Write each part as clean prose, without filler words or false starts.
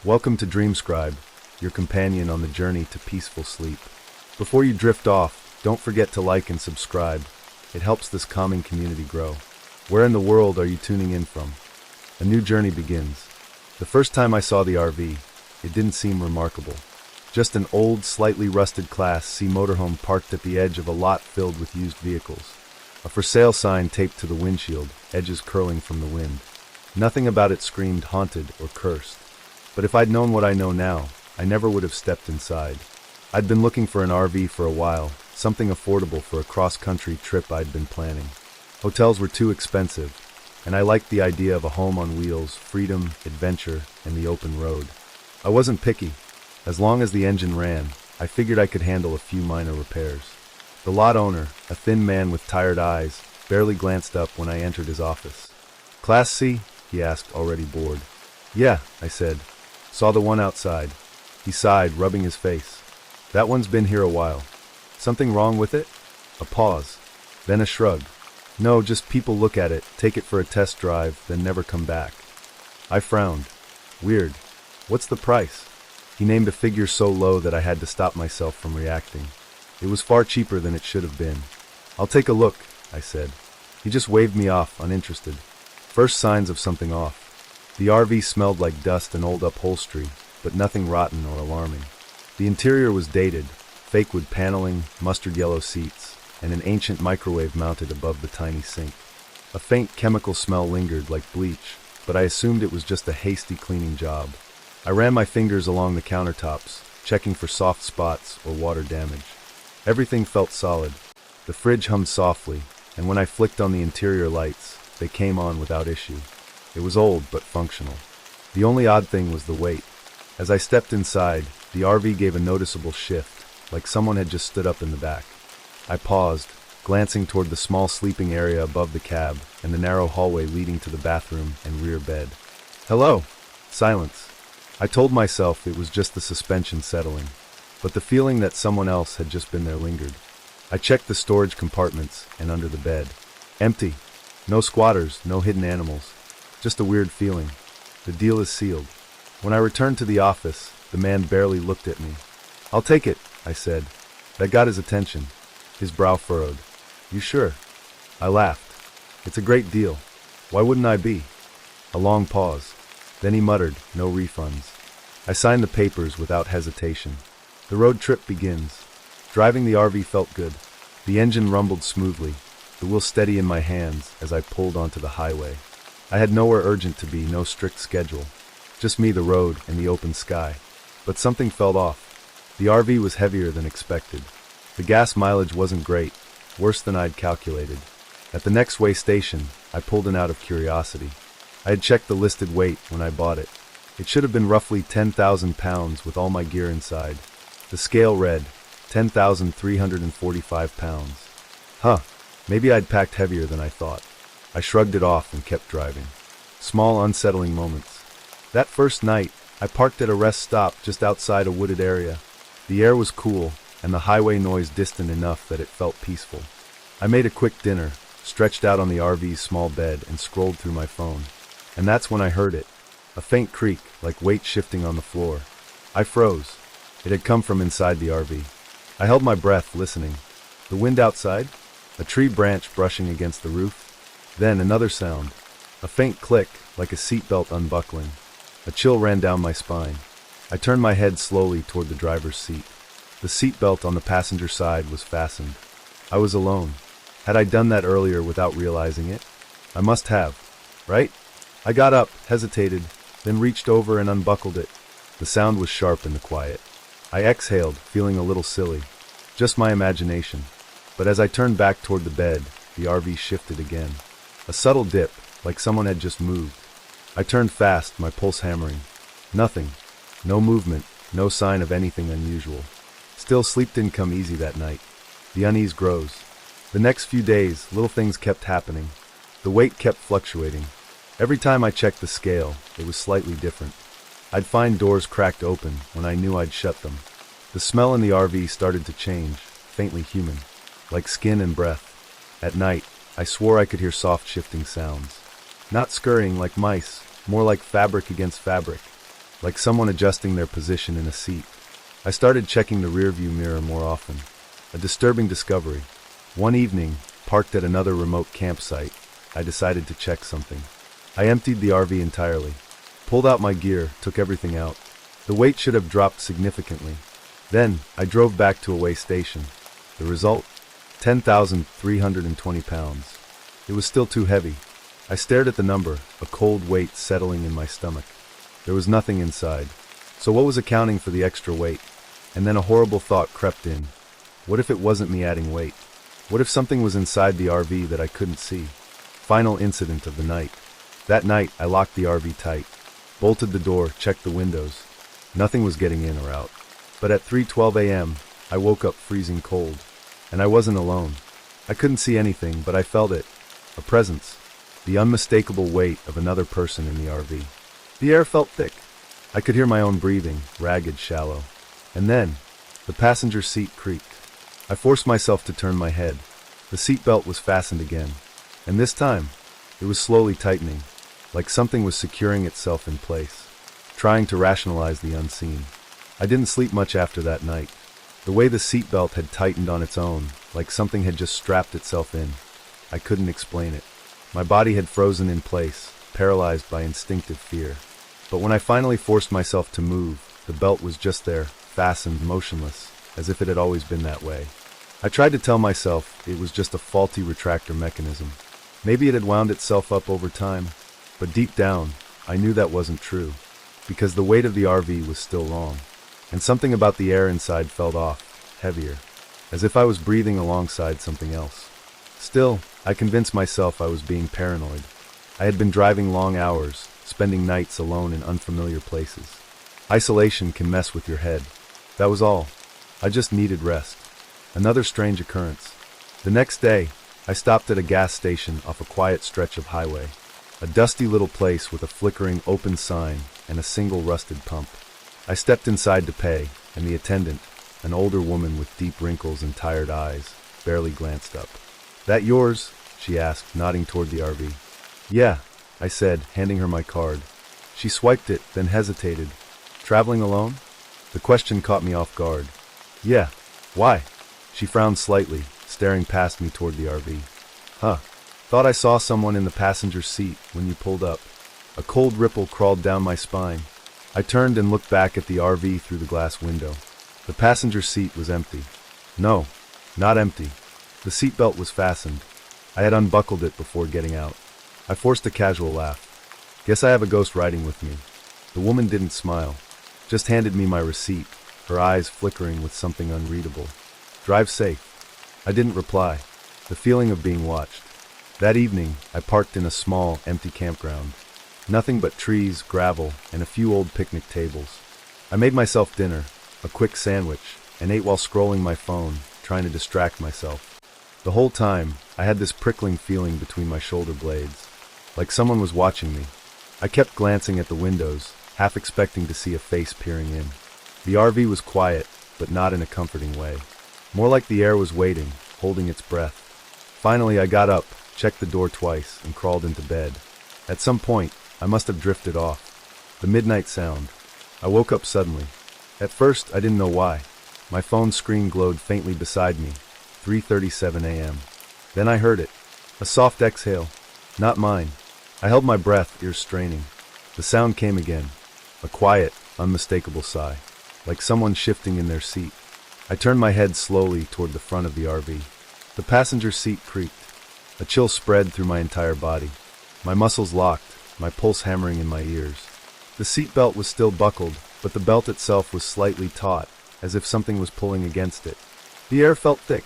Welcome to Dreamscribe, your companion on the journey to peaceful sleep. Before you drift off, don't forget to like and subscribe. It helps this calming community grow. Where in the world are you tuning in from? A new journey begins. The first time I saw the RV, it didn't seem remarkable. Just an old, slightly rusted Class C motorhome parked at the edge of a lot filled with used vehicles. A for sale sign taped to the windshield, edges curling from the wind. Nothing about it screamed haunted or cursed. But if I'd known what I know now, I never would have stepped inside. I'd been looking for an RV for a while, something affordable for a cross-country trip I'd been planning. Hotels were too expensive, and I liked the idea of a home on wheels, freedom, adventure, and the open road. I wasn't picky. As long as the engine ran, I figured I could handle a few minor repairs. The lot owner, a thin man with tired eyes, barely glanced up when I entered his office. "Class C?" he asked, already bored. "Yeah," I said. "Saw the one outside." He sighed, rubbing his face. "That one's been here a while. Something wrong with it?" A pause, then a shrug. "No, just people look at it, take it for a test drive, then never come back." I frowned. "Weird. What's the price?" He named a figure so low that I had to stop myself from reacting. It was far cheaper than it should have been. "I'll take a look," I said. He just waved me off, uninterested. First signs of something off. The RV smelled like dust and old upholstery, but nothing rotten or alarming. The interior was dated, fake wood paneling, mustard yellow seats, and an ancient microwave mounted above the tiny sink. A faint chemical smell lingered like bleach, but I assumed it was just a hasty cleaning job. I ran my fingers along the countertops, checking for soft spots or water damage. Everything felt solid. The fridge hummed softly, and when I flicked on the interior lights, they came on without issue. It was old but functional. The only odd thing was the weight. As I stepped inside, the RV gave a noticeable shift, like someone had just stood up in the back. I paused, glancing toward the small sleeping area above the cab and the narrow hallway leading to the bathroom and rear bed. "Hello!" Silence. I told myself it was just the suspension settling, but the feeling that someone else had just been there lingered. I checked the storage compartments and under the bed. Empty. No squatters, no hidden animals. Just a weird feeling. The deal is sealed. When I returned to the office, the man barely looked at me. "I'll take it," I said. That got his attention. His brow furrowed. "You sure?" I laughed. "It's a great deal. Why wouldn't I be?" A long pause. Then he muttered, "No refunds." I signed the papers without hesitation. The road trip begins. Driving the RV felt good. The engine rumbled smoothly, the wheel steady in my hands as I pulled onto the highway. I had nowhere urgent to be, no strict schedule. Just me, the road, and the open sky. But something felt off. The RV was heavier than expected. The gas mileage wasn't great, worse than I'd calculated. At the next way station, I pulled in out of curiosity. I had checked the listed weight when I bought it. It should have been roughly 10,000 pounds with all my gear inside. The scale read 10,345 pounds. Huh, maybe I'd packed heavier than I thought. I shrugged it off and kept driving. Small, unsettling moments. That first night, I parked at a rest stop just outside a wooded area. The air was cool, and the highway noise distant enough that it felt peaceful. I made a quick dinner, stretched out on the RV's small bed, and scrolled through my phone. And that's when I heard it. A faint creak, like weight shifting on the floor. I froze. It had come from inside the RV. I held my breath, listening. The wind outside? A tree branch brushing against the roof? Then another sound. A faint click, like a seatbelt unbuckling. A chill ran down my spine. I turned my head slowly toward the driver's seat. The seatbelt on the passenger side was fastened. I was alone. Had I done that earlier without realizing it? I must have, right? I got up, hesitated, then reached over and unbuckled it. The sound was sharp in the quiet. I exhaled, feeling a little silly. Just my imagination. But as I turned back toward the bed, the RV shifted again. A subtle dip, like someone had just moved. I turned fast, my pulse hammering. Nothing. No movement, no sign of anything unusual. Still, sleep didn't come easy that night. The unease grows. The next few days, little things kept happening. The weight kept fluctuating. Every time I checked the scale, it was slightly different. I'd find doors cracked open when I knew I'd shut them. The smell in the RV started to change, faintly human, like skin and breath. At night, I swore I could hear soft shifting sounds. Not scurrying like mice, more like fabric against fabric. like someone adjusting their position in a seat. I started checking the rearview mirror more often. A disturbing discovery. One evening, parked at another remote campsite, I decided to check something. I emptied the RV entirely, pulled out my gear, took everything out. The weight should have dropped significantly. Then, I drove back to a weigh station. The result? 10,320 pounds. It was still too heavy. I stared at the number, a cold weight settling in my stomach. There was nothing inside. So what was accounting for the extra weight? And then a horrible thought crept in. What if it wasn't me adding weight? What if something was inside the RV that I couldn't see? Final incident of the night. That night, I locked the RV tight, bolted the door, checked the windows. Nothing was getting in or out. But at 3:12 a.m., I woke up freezing cold. And I wasn't alone. I couldn't see anything, but I felt it. A presence. The unmistakable weight of another person in the RV. The air felt thick. I could hear my own breathing, ragged, shallow. And then, the passenger seat creaked. I forced myself to turn my head. The seatbelt was fastened again. And this time, it was slowly tightening, like something was securing itself in place, trying to rationalize the unseen. I didn't sleep much after that night. The way the seatbelt had tightened on its own, like something had just strapped itself in. I couldn't explain it. My body had frozen in place, paralyzed by instinctive fear. But when I finally forced myself to move, the belt was just there, fastened, motionless, as if it had always been that way. I tried to tell myself it was just a faulty retractor mechanism. Maybe it had wound itself up over time. But deep down, I knew that wasn't true, because the weight of the RV was still wrong. And something about the air inside felt off, heavier, as if I was breathing alongside something else. Still, I convinced myself I was being paranoid. I had been driving long hours, spending nights alone in unfamiliar places. Isolation can mess with your head. That was all. I just needed rest. Another strange occurrence. The next day, I stopped at a gas station off a quiet stretch of highway. A dusty little place with a flickering open sign and a single rusted pump. I stepped inside to pay, and the attendant, an older woman with deep wrinkles and tired eyes, barely glanced up. "That yours?" she asked, nodding toward the RV. "Yeah," I said, handing her my card. She swiped it, then hesitated. "Traveling alone?" The question caught me off guard. "Yeah. Why?" She frowned slightly, staring past me toward the RV. "Huh. Thought I saw someone in the passenger seat when you pulled up." A cold ripple crawled down my spine. I turned and looked back at the RV through the glass window. The passenger seat was empty. No, not empty. The seatbelt was fastened. I had unbuckled it before getting out. I forced a casual laugh. "Guess I have a ghost riding with me." The woman didn't smile, just handed me my receipt, her eyes flickering with something unreadable. "Drive safe." I didn't reply. The feeling of being watched. That evening, I parked in a small, empty campground. Nothing but trees, gravel, and a few old picnic tables. I made myself dinner, a quick sandwich, and ate while scrolling my phone, trying to distract myself. The whole time, I had this prickling feeling between my shoulder blades, like someone was watching me. I kept glancing at the windows, half expecting to see a face peering in. The RV was quiet, but not in a comforting way. More like the air was waiting, holding its breath. Finally, I got up, checked the door twice, and crawled into bed. At some point, I must have drifted off. The midnight sound. I woke up suddenly. At first, I didn't know why. My phone screen glowed faintly beside me. 3:37 a.m. Then I heard it. A soft exhale. Not mine. I held my breath, ears straining. The sound came again. A quiet, unmistakable sigh, like someone shifting in their seat. I turned my head slowly toward the front of the RV. The passenger seat creaked. A chill spread through my entire body. My muscles locked, my pulse hammering in my ears. The seatbelt was still buckled, but the belt itself was slightly taut, as if something was pulling against it. The air felt thick.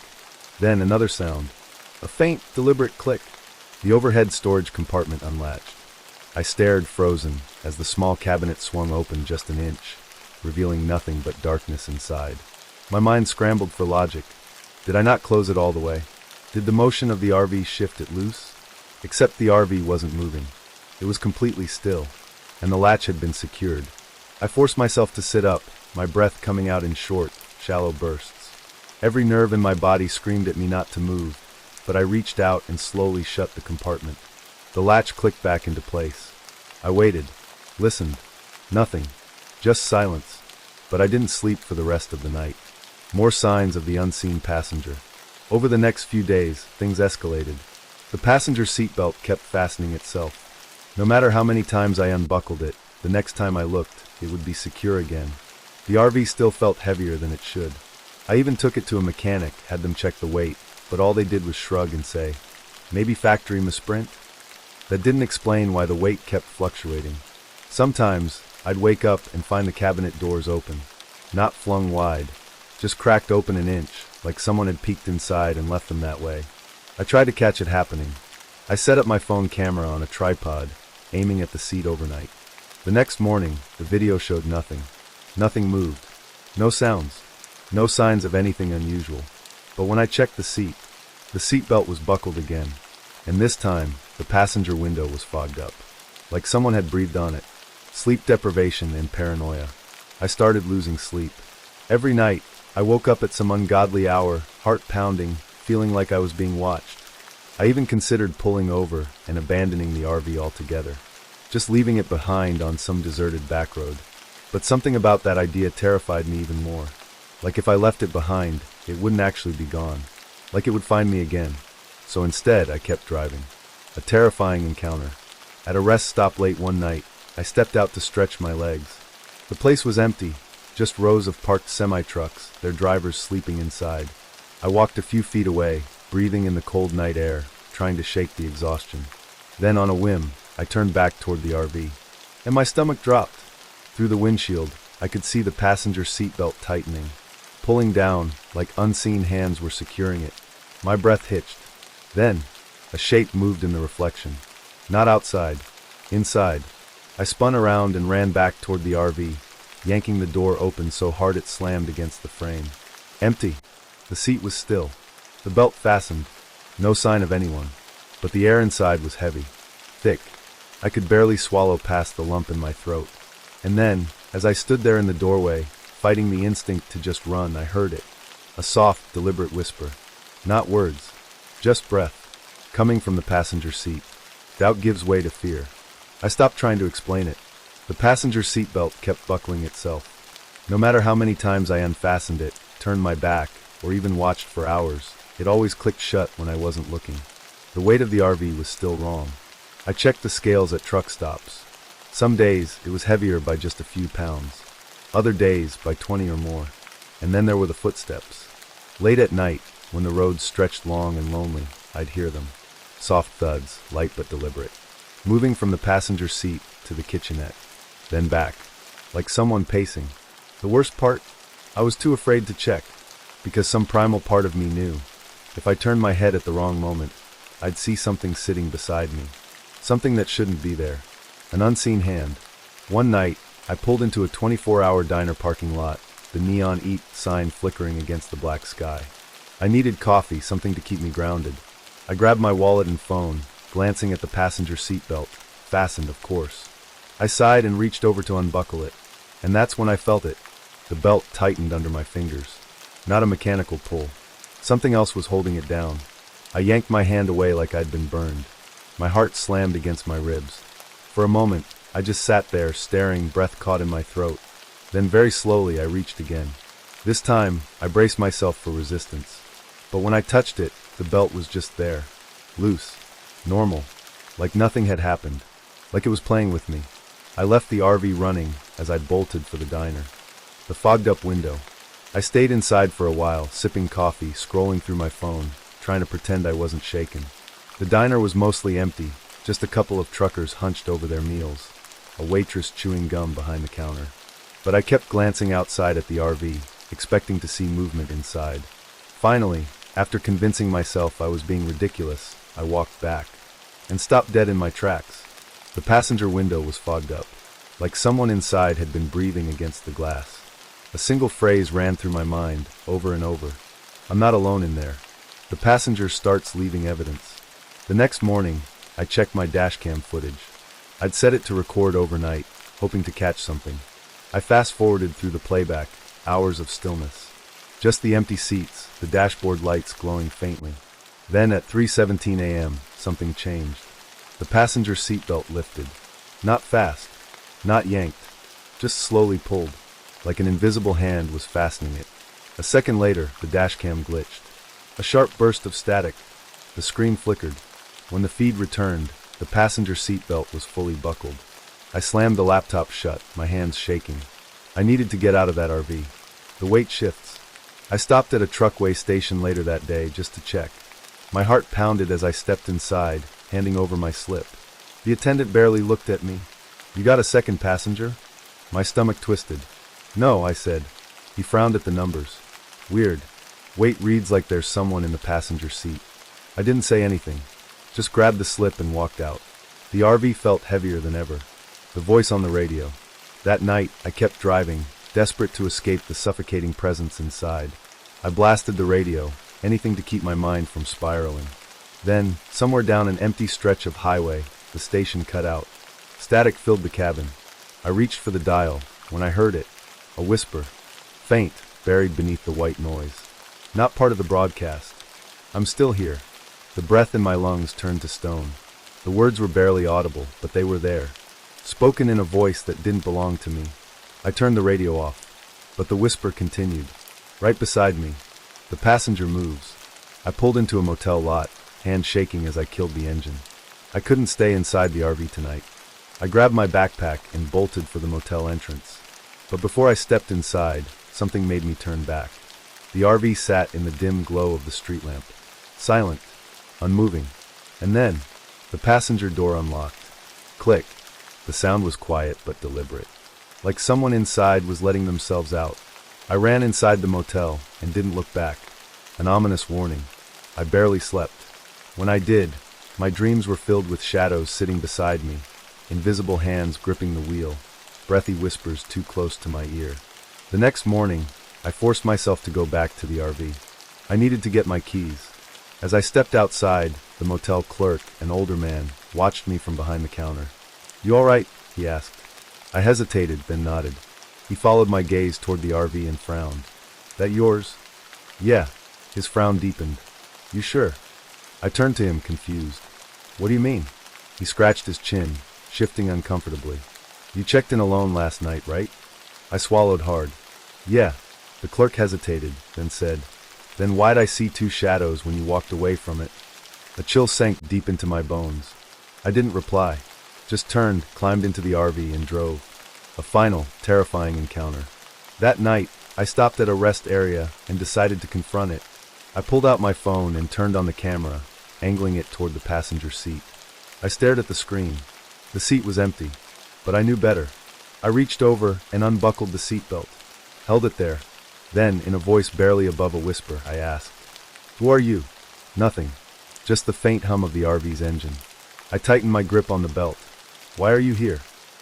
Then another sound. A faint, deliberate click. The overhead storage compartment unlatched. I stared, frozen, as the small cabinet swung open just an inch, revealing nothing but darkness inside. My mind scrambled for logic. Did I not close it all the way? Did the motion of the RV shift it loose? Except the RV wasn't moving. It was completely still, and the latch had been secured. I forced myself to sit up, my breath coming out in short, shallow bursts. Every nerve in my body screamed at me not to move, but I reached out and slowly shut the compartment. The latch clicked back into place. I waited, listened. Nothing. Just silence. But I didn't sleep for the rest of the night. More signs of the unseen passenger. Over the next few days, things escalated. The passenger seatbelt kept fastening itself. No matter how many times I unbuckled it, the next time I looked, it would be secure again. The RV still felt heavier than it should. I even took it to a mechanic, had them check the weight, but all they did was shrug and say, "Maybe factory misprint?" That didn't explain why the weight kept fluctuating. Sometimes, I'd wake up and find the cabinet doors open. Not flung wide, just cracked open an inch, like someone had peeked inside and left them that way. I tried to catch it happening. I set up my phone camera on a tripod, aiming at the seat overnight. The next morning, the video showed nothing. Nothing moved. No sounds. No signs of anything unusual. But when I checked the seatbelt was buckled again. And this time, the passenger window was fogged up. Like someone had breathed on it. Sleep deprivation and paranoia. I started losing sleep. Every night, I woke up at some ungodly hour, heart pounding, feeling like I was being watched. I even considered pulling over and abandoning the RV altogether. Just leaving it behind on some deserted back road. But something about that idea terrified me even more. Like if I left it behind, it wouldn't actually be gone. Like it would find me again. So instead, I kept driving. A terrifying encounter. At a rest stop late one night, I stepped out to stretch my legs. The place was empty, just rows of parked semi-trucks, their drivers sleeping inside. I walked a few feet away, breathing in the cold night air, trying to shake the exhaustion. Then on a whim, I turned back toward the RV. And my stomach dropped. Through the windshield, I could see the passenger seatbelt tightening, pulling down like unseen hands were securing it. My breath hitched. Then, a shape moved in the reflection. Not outside, inside. I spun around and ran back toward the RV, yanking the door open so hard it slammed against the frame. Empty. The seat was still. The belt fastened. No sign of anyone. But the air inside was heavy. Thick. I could barely swallow past the lump in my throat. And then, as I stood there in the doorway, fighting the instinct to just run, I heard it. A soft, deliberate whisper. Not words. Just breath. Coming from the passenger seat. Doubt gives way to fear. I stopped trying to explain it. The passenger seatbelt kept buckling itself. No matter how many times I unfastened it, turned my back, or even watched for hours, it always clicked shut when I wasn't looking. The weight of the RV was still wrong. I checked the scales at truck stops. Some days, it was heavier by just a few pounds. Other days, by 20 or more. And then there were the footsteps. Late at night, when the roads stretched long and lonely, I'd hear them. Soft thuds, light but deliberate. Moving from the passenger seat to the kitchenette. Then back. Like someone pacing. The worst part? I was too afraid to check. Because some primal part of me knew. If I turned my head at the wrong moment, I'd see something sitting beside me. Something that shouldn't be there. An unseen hand. One night, I pulled into a 24-hour diner parking lot, the neon "Eat" sign flickering against the black sky. I needed coffee, something to keep me grounded. I grabbed my wallet and phone, glancing at the passenger seatbelt, fastened of course. I sighed and reached over to unbuckle it, and that's when I felt it. The belt tightened under my fingers. Not a mechanical pull. Something else was holding it down. I yanked my hand away like I'd been burned. My heart slammed against my ribs. For a moment, I just sat there, staring, breath caught in my throat. Then very slowly I reached again. This time, I braced myself for resistance. But when I touched it, the belt was just there. Loose. Normal. Like nothing had happened. Like it was playing with me. I left the RV running as I bolted for the diner. The fogged-up window. I stayed inside for a while, sipping coffee, scrolling through my phone, trying to pretend I wasn't shaken. The diner was mostly empty, just a couple of truckers hunched over their meals, a waitress chewing gum behind the counter. But I kept glancing outside at the RV, expecting to see movement inside. Finally, after convincing myself I was being ridiculous, I walked back, and stopped dead in my tracks. The passenger window was fogged up, like someone inside had been breathing against the glass. A single phrase ran through my mind, over and over. I'm not alone in there. The passenger starts leaving evidence. The next morning, I checked my dashcam footage. I'd set it to record overnight, hoping to catch something. I fast-forwarded through the playback, hours of stillness. Just the empty seats, the dashboard lights glowing faintly. Then at 3:17 a.m., something changed. The passenger seatbelt lifted. Not fast, not yanked, just slowly pulled, like an invisible hand was fastening it. A second later, the dashcam glitched. A sharp burst of static. The screen flickered. When the feed returned, the passenger seatbelt was fully buckled. I slammed the laptop shut, my hands shaking. I needed to get out of that RV. The weight shifts. I stopped at a truckway station later that day just to check. My heart pounded as I stepped inside, handing over my slip. The attendant barely looked at me. "You got a second passenger?" My stomach twisted. "No," I said. He frowned at the numbers. "Weird. Weight reads like there's someone in the passenger seat." I didn't say anything, just grabbed the slip and walked out. The RV felt heavier than ever. The voice on the radio. That night, I kept driving, desperate to escape the suffocating presence inside. I blasted the radio, anything to keep my mind from spiraling. Then, somewhere down an empty stretch of highway, the station cut out. Static filled the cabin. I reached for the dial, when I heard it. A whisper. Faint, buried beneath the white noise. Not part of the broadcast. "I'm still here." The breath in my lungs turned to stone. The words were barely audible, but they were there. Spoken in a voice that didn't belong to me. I turned the radio off, but the whisper continued. Right beside me. The passenger moves. I pulled into a motel lot, hand shaking as I killed the engine. I couldn't stay inside the RV tonight. I grabbed my backpack and bolted for the motel entrance. But before I stepped inside, something made me turn back. The RV sat in the dim glow of the street lamp. Silent, unmoving. And then, the passenger door unlocked. Click. The sound was quiet but deliberate. Like someone inside was letting themselves out. I ran inside the motel and didn't look back. An ominous warning. I barely slept. When I did, my dreams were filled with shadows sitting beside me, invisible hands gripping the wheel, breathy whispers too close to my ear. The next morning, I forced myself to go back to the RV. I needed to get my keys. As I stepped outside, the motel clerk, an older man, watched me from behind the counter. "You all right?" he asked. I hesitated, then nodded. He followed my gaze toward the RV and frowned. "That yours?" "Yeah." His frown deepened. "You sure?" I turned to him, confused. "What do you mean?" He scratched his chin, shifting uncomfortably. "You checked in alone last night, right?" I swallowed hard. "Yeah." The clerk hesitated, then said, "Then why'd I see two shadows when you walked away from it?" A chill sank deep into my bones. I didn't reply, just turned, climbed into the RV and drove. A final, terrifying encounter. That night, I stopped at a rest area and decided to confront it. I pulled out my phone and turned on the camera, angling it toward the passenger seat. I stared at the screen. The seat was empty, but I knew better. I reached over and unbuckled the seatbelt, held it there. Then, in a voice barely above a whisper, I asked, "Who are you?" Nothing, just the faint hum of the RV's engine. I tightened my grip on the belt. "Why are you here?"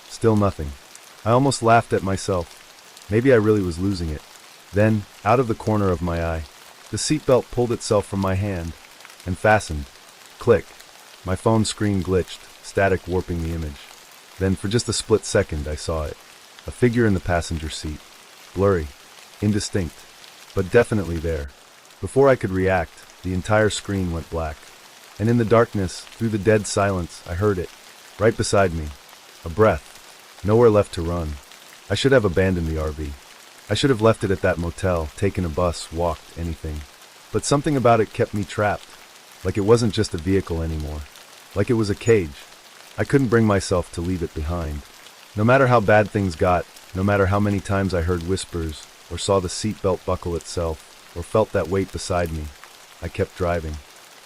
Still nothing. I almost laughed at myself. Maybe I really was losing it. Then, out of the corner of my eye, the seatbelt pulled itself from my hand and fastened. Click. My phone screen glitched, static warping the image. Then, for just a split second, I saw it. A figure in the passenger seat. Blurry. Indistinct. But definitely there. Before I could react, the entire screen went black. And in the darkness, through the dead silence, I heard it. Right beside me. A breath. Nowhere left to run. I should have abandoned the RV. I should have left it at that motel, taken a bus, walked, anything. But something about it kept me trapped. Like it wasn't just a vehicle anymore. Like it was a cage. I couldn't bring myself to leave it behind. No matter how bad things got, no matter how many times I heard whispers, or saw the seatbelt buckle itself, or felt that weight beside me, I kept driving.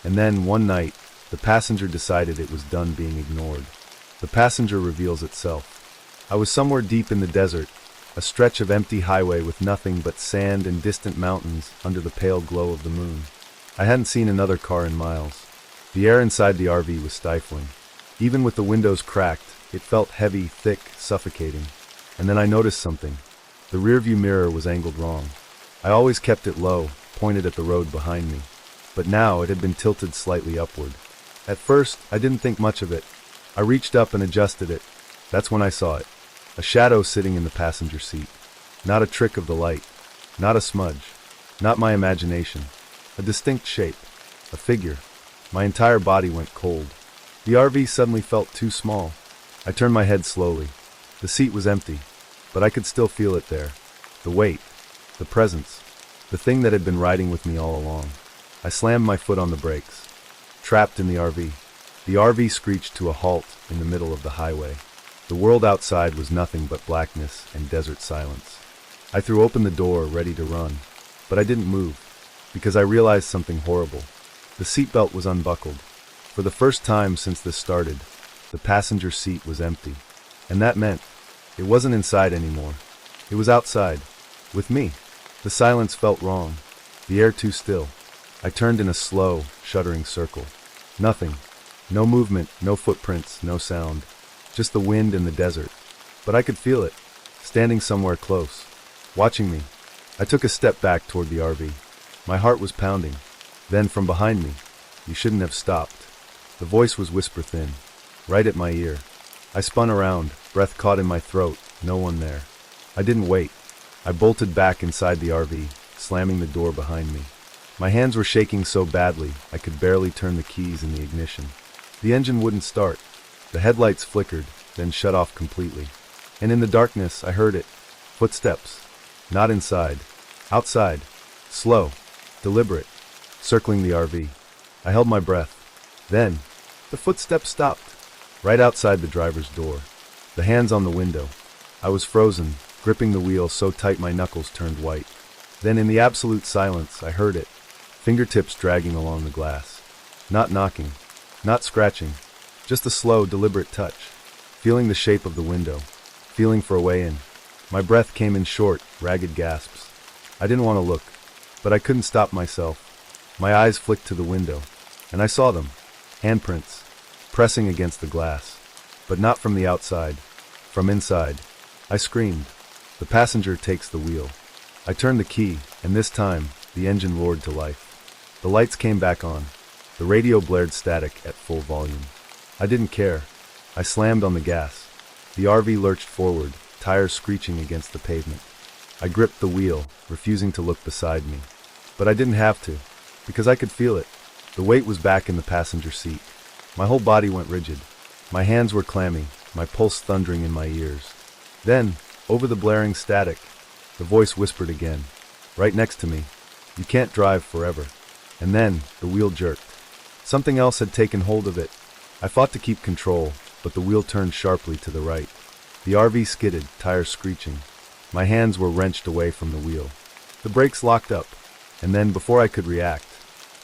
And then, one night, the passenger decided it was done being ignored. The passenger reveals itself. I was somewhere deep in the desert, a stretch of empty highway with nothing but sand and distant mountains under the pale glow of the moon. I hadn't seen another car in miles. The air inside the RV was stifling. Even with the windows cracked, it felt heavy, thick, suffocating. And then I noticed something. The rearview mirror was angled wrong. I always kept it low, pointed at the road behind me. But now it had been tilted slightly upward. At first, I didn't think much of it. I reached up and adjusted it. That's when I saw it. A shadow sitting in the passenger seat. Not a trick of the light. Not a smudge. Not my imagination. A distinct shape. A figure. My entire body went cold. The RV suddenly felt too small. I turned my head slowly. The seat was empty. but I could still feel it there. The weight, the presence, the thing that had been riding with me all along. I slammed my foot on the brakes. Trapped in the RV. The RV screeched to a halt in the middle of the highway. The world outside was nothing but blackness and desert silence. I threw open the door, ready to run, but I didn't move, because I realized something horrible. The seatbelt was unbuckled. For the first time since this started, the passenger seat was empty. And that meant it wasn't inside anymore. It was outside, with me. The silence felt wrong, the air too still. I turned in a slow, shuddering circle. Nothing. No movement, no footprints, no sound. Just the wind and the desert. But I could feel it, standing somewhere close, watching me. I took a step back toward the RV. My heart was pounding. Then from behind me, "You shouldn't have stopped." The voice was whisper thin, right at my ear. I spun around, breath caught in my throat, no one there. I didn't wait. I bolted back inside the RV, slamming the door behind me. My hands were shaking so badly, I could barely turn the keys in the ignition. The engine wouldn't start. The headlights flickered, then shut off completely. And in the darkness, I heard it. Footsteps. Not inside. Outside. Slow. Deliberate. Circling the RV. I held my breath. Then, the footsteps stopped. Right outside the driver's door. The hands on the window. I was frozen, gripping the wheel so tight my knuckles turned white. Then in the absolute silence, I heard it. Fingertips dragging along the glass. Not knocking. Not scratching. Just a slow, deliberate touch. Feeling the shape of the window. Feeling for a way in. My breath came in short, ragged gasps. I didn't want to look, but I couldn't stop myself. My eyes flicked to the window, and I saw them. Handprints. Pressing against the glass. But not from the outside. From inside. I screamed. The passenger takes the wheel. I turned the key, and this time, the engine roared to life. The lights came back on. The radio blared static at full volume. I didn't care. I slammed on the gas. The RV lurched forward, tires screeching against the pavement. I gripped the wheel, refusing to look beside me. But I didn't have to, because I could feel it. The weight was back in the passenger seat. My whole body went rigid. My hands were clammy, my pulse thundering in my ears. Then, over the blaring static, the voice whispered again, right next to me, "You can't drive forever." And then, the wheel jerked. Something else had taken hold of it. I fought to keep control, but the wheel turned sharply to the right. The RV skidded, tires screeching. My hands were wrenched away from the wheel. The brakes locked up, and then, before I could react,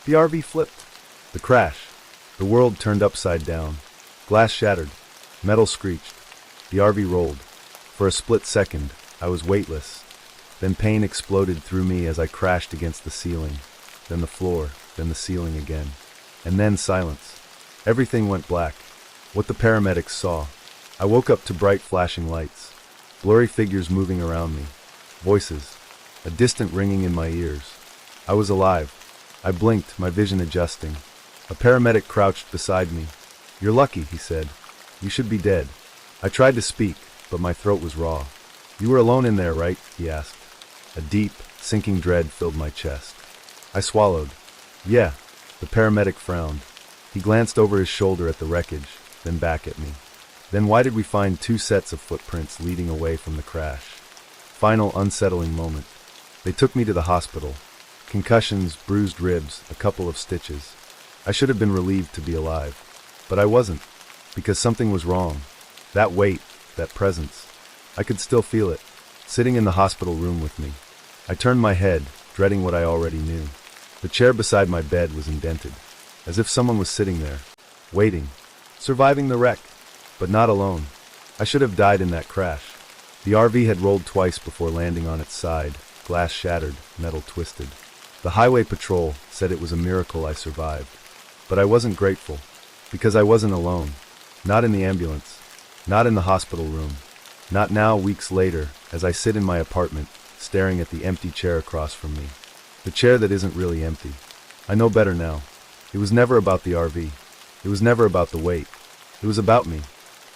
the RV flipped. The crash. The world turned upside down. Glass shattered. Metal screeched. The RV rolled. For a split second, I was weightless. Then pain exploded through me as I crashed against the ceiling. Then the floor, then the ceiling again. And then silence. Everything went black. What the paramedics saw. I woke up to bright flashing lights. Blurry figures moving around me. Voices. A distant ringing in my ears. I was alive. I blinked, my vision adjusting. A paramedic crouched beside me. "You're lucky," he said. "You should be dead." I tried to speak, but my throat was raw. "You were alone in there, right?" he asked. A deep, sinking dread filled my chest. I swallowed. "Yeah." The paramedic frowned. He glanced over his shoulder at the wreckage, then back at me. "Then why did we find 2 sets of footprints leading away from the crash?" Final unsettling moment. They took me to the hospital. Concussions, bruised ribs, a couple of stitches. I should have been relieved to be alive. But I wasn't, because something was wrong. That weight, that presence. I could still feel it, sitting in the hospital room with me. I turned my head, dreading what I already knew. The chair beside my bed was indented, as if someone was sitting there, waiting, surviving the wreck, but not alone. I should have died in that crash. The RV had rolled twice before landing on its side, glass shattered, metal twisted. The highway patrol said it was a miracle I survived. But I wasn't grateful, because I wasn't alone. Not in the ambulance, not in the hospital room, not now, weeks later, as I sit in my apartment, staring at the empty chair across from me. The chair that isn't really empty. I know better now. It was never about the RV. It was never about the weight. It was about me.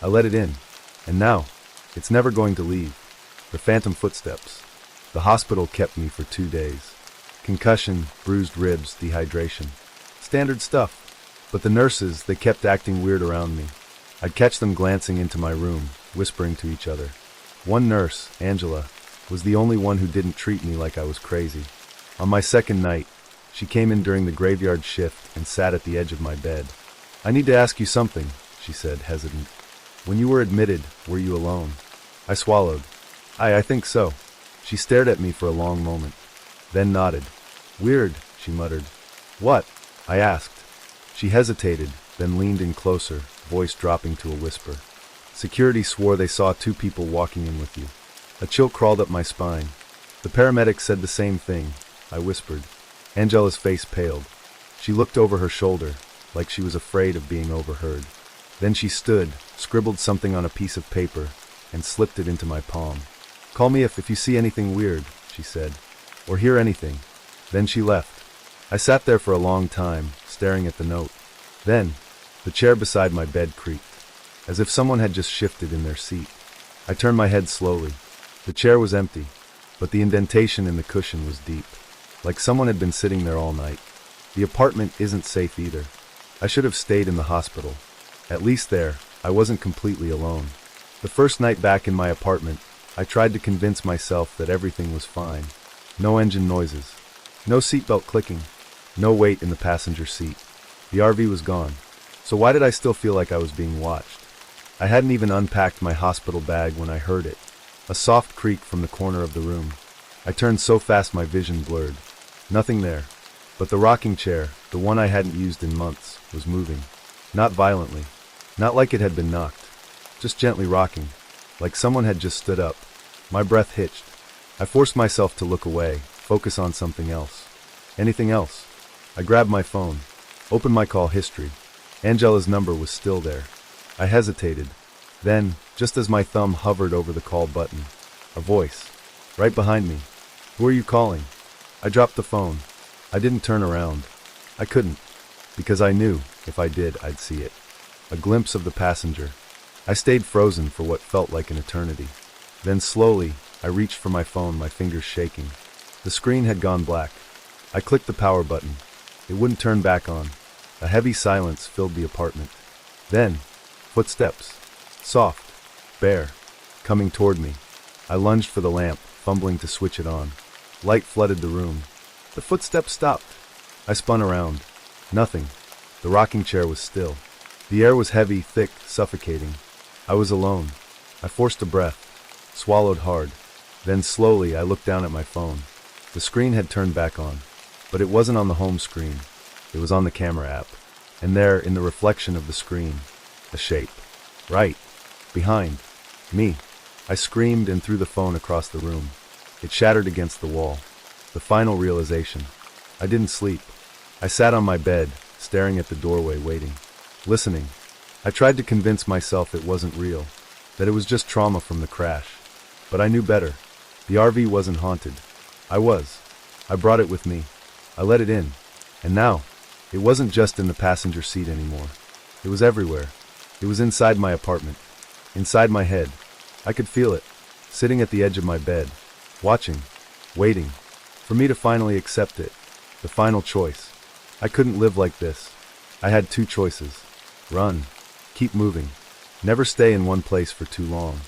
I let it in. And now, it's never going to leave. The phantom footsteps. The hospital kept me for 2 days. Concussion, bruised ribs, dehydration. Standard stuff. But the nurses, they kept acting weird around me. I'd catch them glancing into my room, whispering to each other. One nurse, Angela, was the only one who didn't treat me like I was crazy. On my second night, she came in during the graveyard shift and sat at the edge of my bed. "I need to ask you something," she said, hesitant. "When you were admitted, were you alone?" I swallowed. I think so." She stared at me for a long moment, then nodded. "Weird," she muttered. "What?" I asked. She hesitated, then leaned in closer, voice dropping to a whisper. "Security swore they saw 2 people walking in with you." A chill crawled up my spine. "The paramedics said the same thing," I whispered. Angela's face paled. She looked over her shoulder, like she was afraid of being overheard. Then she stood, scribbled something on a piece of paper, and slipped it into my palm. "Call me if you see anything weird," she said, "or hear anything." Then she left. I sat there for a long time, staring at the note. Then, the chair beside my bed creaked, as if someone had just shifted in their seat. I turned my head slowly. The chair was empty, but the indentation in the cushion was deep, like someone had been sitting there all night. The apartment isn't safe either. I should have stayed in the hospital. At least there, I wasn't completely alone. The first night back in my apartment, I tried to convince myself that everything was fine. No engine noises. No seatbelt clicking. No weight in the passenger seat. The RV was gone. So why did I still feel like I was being watched? I hadn't even unpacked my hospital bag when I heard it. A soft creak from the corner of the room. I turned so fast my vision blurred. Nothing there. But the rocking chair, the one I hadn't used in months, was moving. Not violently. Not like it had been knocked. Just gently rocking. Like someone had just stood up. My breath hitched. I forced myself to look away, focus on something else. Anything else? I grabbed my phone. Opened my call history. Angela's number was still there. I hesitated. Then, just as my thumb hovered over the call button, a voice. Right behind me. "Who are you calling?" I dropped the phone. I didn't turn around. I couldn't. Because I knew, if I did, I'd see it. A glimpse of the passenger. I stayed frozen for what felt like an eternity. Then slowly, I reached for my phone, my fingers shaking. The screen had gone black. I clicked the power button. It wouldn't turn back on. A heavy silence filled the apartment. Then, footsteps. Soft. Bare. Coming toward me. I lunged for the lamp, fumbling to switch it on. Light flooded the room. The footsteps stopped. I spun around. Nothing. The rocking chair was still. The air was heavy, thick, suffocating. I was alone. I forced a breath. Swallowed hard. Then slowly I looked down at my phone. The screen had turned back on. But it wasn't on the home screen. It was on the camera app. And there, in the reflection of the screen, a shape. Right. Behind. Me. I screamed and threw the phone across the room. It shattered against the wall. The final realization. I didn't sleep. I sat on my bed, staring at the doorway, waiting. Listening. I tried to convince myself it wasn't real. That it was just trauma from the crash. But I knew better. The RV wasn't haunted. I was. I brought it with me. I let it in. And now, it wasn't just in the passenger seat anymore. It was everywhere. It was inside my apartment. Inside my head. I could feel it. Sitting at the edge of my bed. Watching. Waiting. For me to finally accept it. The final choice. I couldn't live like this. I had 2 choices. Run. Keep moving. Never stay in one place for too long.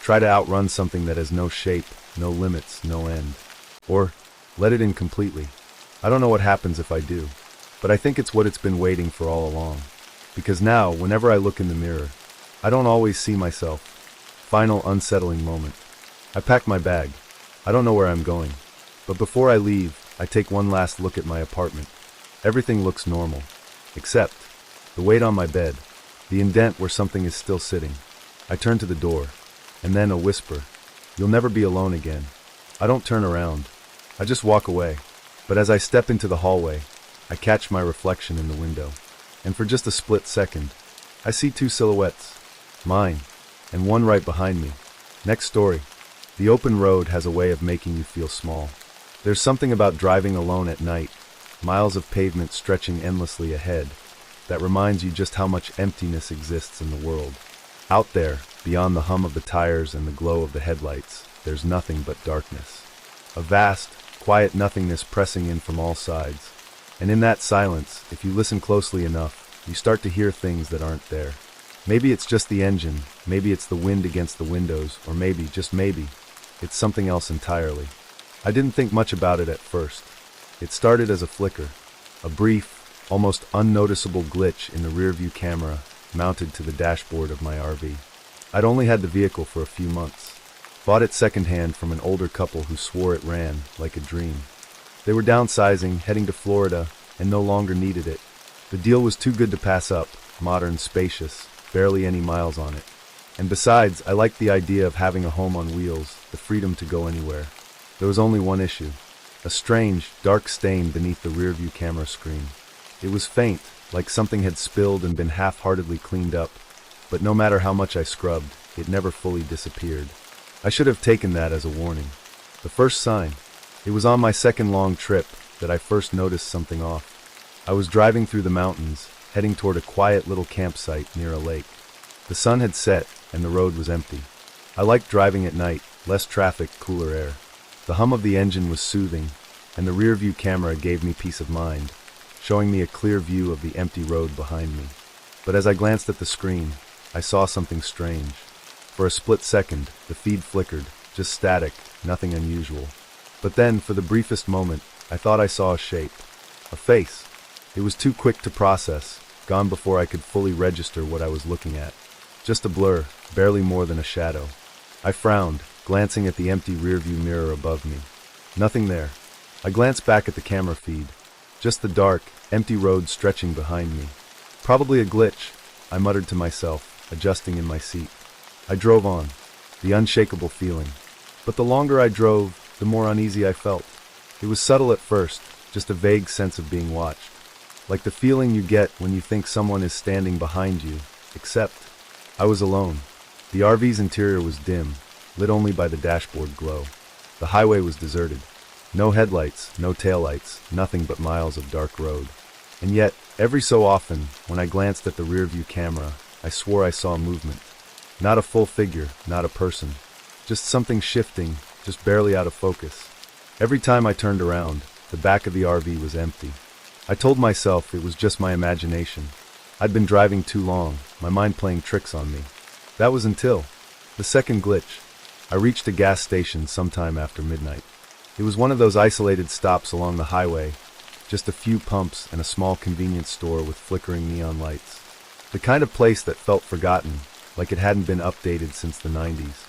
Try to outrun something that has no shape, no limits, no end. Or, let it in completely. I don't know what happens if I do. But I think it's what it's been waiting for all along. Because now, whenever I look in the mirror, I don't always see myself. Final unsettling moment. I pack my bag. I don't know where I'm going. But before I leave, I take one last look at my apartment. Everything looks normal. Except the weight on my bed. The indent where something is still sitting. I turn to the door. And then a whisper. "You'll never be alone again." I don't turn around. I just walk away. But as I step into the hallway, I catch my reflection in the window. And for just a split second, I see 2 silhouettes. Mine. And one right behind me. Next story. The open road has a way of making you feel small. There's something about driving alone at night, miles of pavement stretching endlessly ahead, that reminds you just how much emptiness exists in the world. Out there, beyond the hum of the tires and the glow of the headlights, there's nothing but darkness. A vast, quiet nothingness pressing in from all sides. And in that silence, if you listen closely enough, you start to hear things that aren't there. Maybe it's just the engine, maybe it's the wind against the windows, or maybe, just maybe, it's something else entirely. I didn't think much about it at first. It started as a flicker, a brief, almost unnoticeable glitch in the rearview camera mounted to the dashboard of my RV. I'd only had the vehicle for a few months. Bought it secondhand from an older couple who swore it ran like a dream. They were downsizing, heading to Florida, and no longer needed it. The deal was too good to pass up, modern, spacious, barely any miles on it. And besides, I liked the idea of having a home on wheels, the freedom to go anywhere. There was only one issue. A strange, dark stain beneath the rearview camera screen. It was faint, like something had spilled and been half-heartedly cleaned up, but no matter how much I scrubbed, it never fully disappeared. I should have taken that as a warning. The first sign. It was on my second long trip that I first noticed something off. I was driving through the mountains, heading toward a quiet little campsite near a lake. The sun had set, and the road was empty. I liked driving at night, less traffic, cooler air. The hum of the engine was soothing, and the rearview camera gave me peace of mind, showing me a clear view of the empty road behind me. But as I glanced at the screen, I saw something strange. For a split second, the feed flickered, just static, nothing unusual. But then, for the briefest moment, I thought I saw a shape. A face. It was too quick to process, gone before I could fully register what I was looking at. Just a blur, barely more than a shadow. I frowned, glancing at the empty rearview mirror above me. Nothing there. I glanced back at the camera feed. Just the dark, empty road stretching behind me. Probably a glitch, I muttered to myself, adjusting in my seat. I drove on, the unshakable feeling. But the longer I drove, the more uneasy I felt. It was subtle at first, just a vague sense of being watched. Like the feeling you get when you think someone is standing behind you, except I was alone. The RV's interior was dim, lit only by the dashboard glow. The highway was deserted. No headlights, no taillights, nothing but miles of dark road. And yet, every so often, when I glanced at the rearview camera, I swore I saw movement. Not a full figure, not a person. Just something shifting, just barely out of focus. Every time I turned around, the back of the RV was empty. I told myself it was just my imagination. I'd been driving too long, my mind playing tricks on me. That was until the second glitch. I reached a gas station sometime after midnight. It was one of those isolated stops along the highway, just a few pumps and a small convenience store with flickering neon lights. The kind of place that felt forgotten, like it hadn't been updated since the 90s.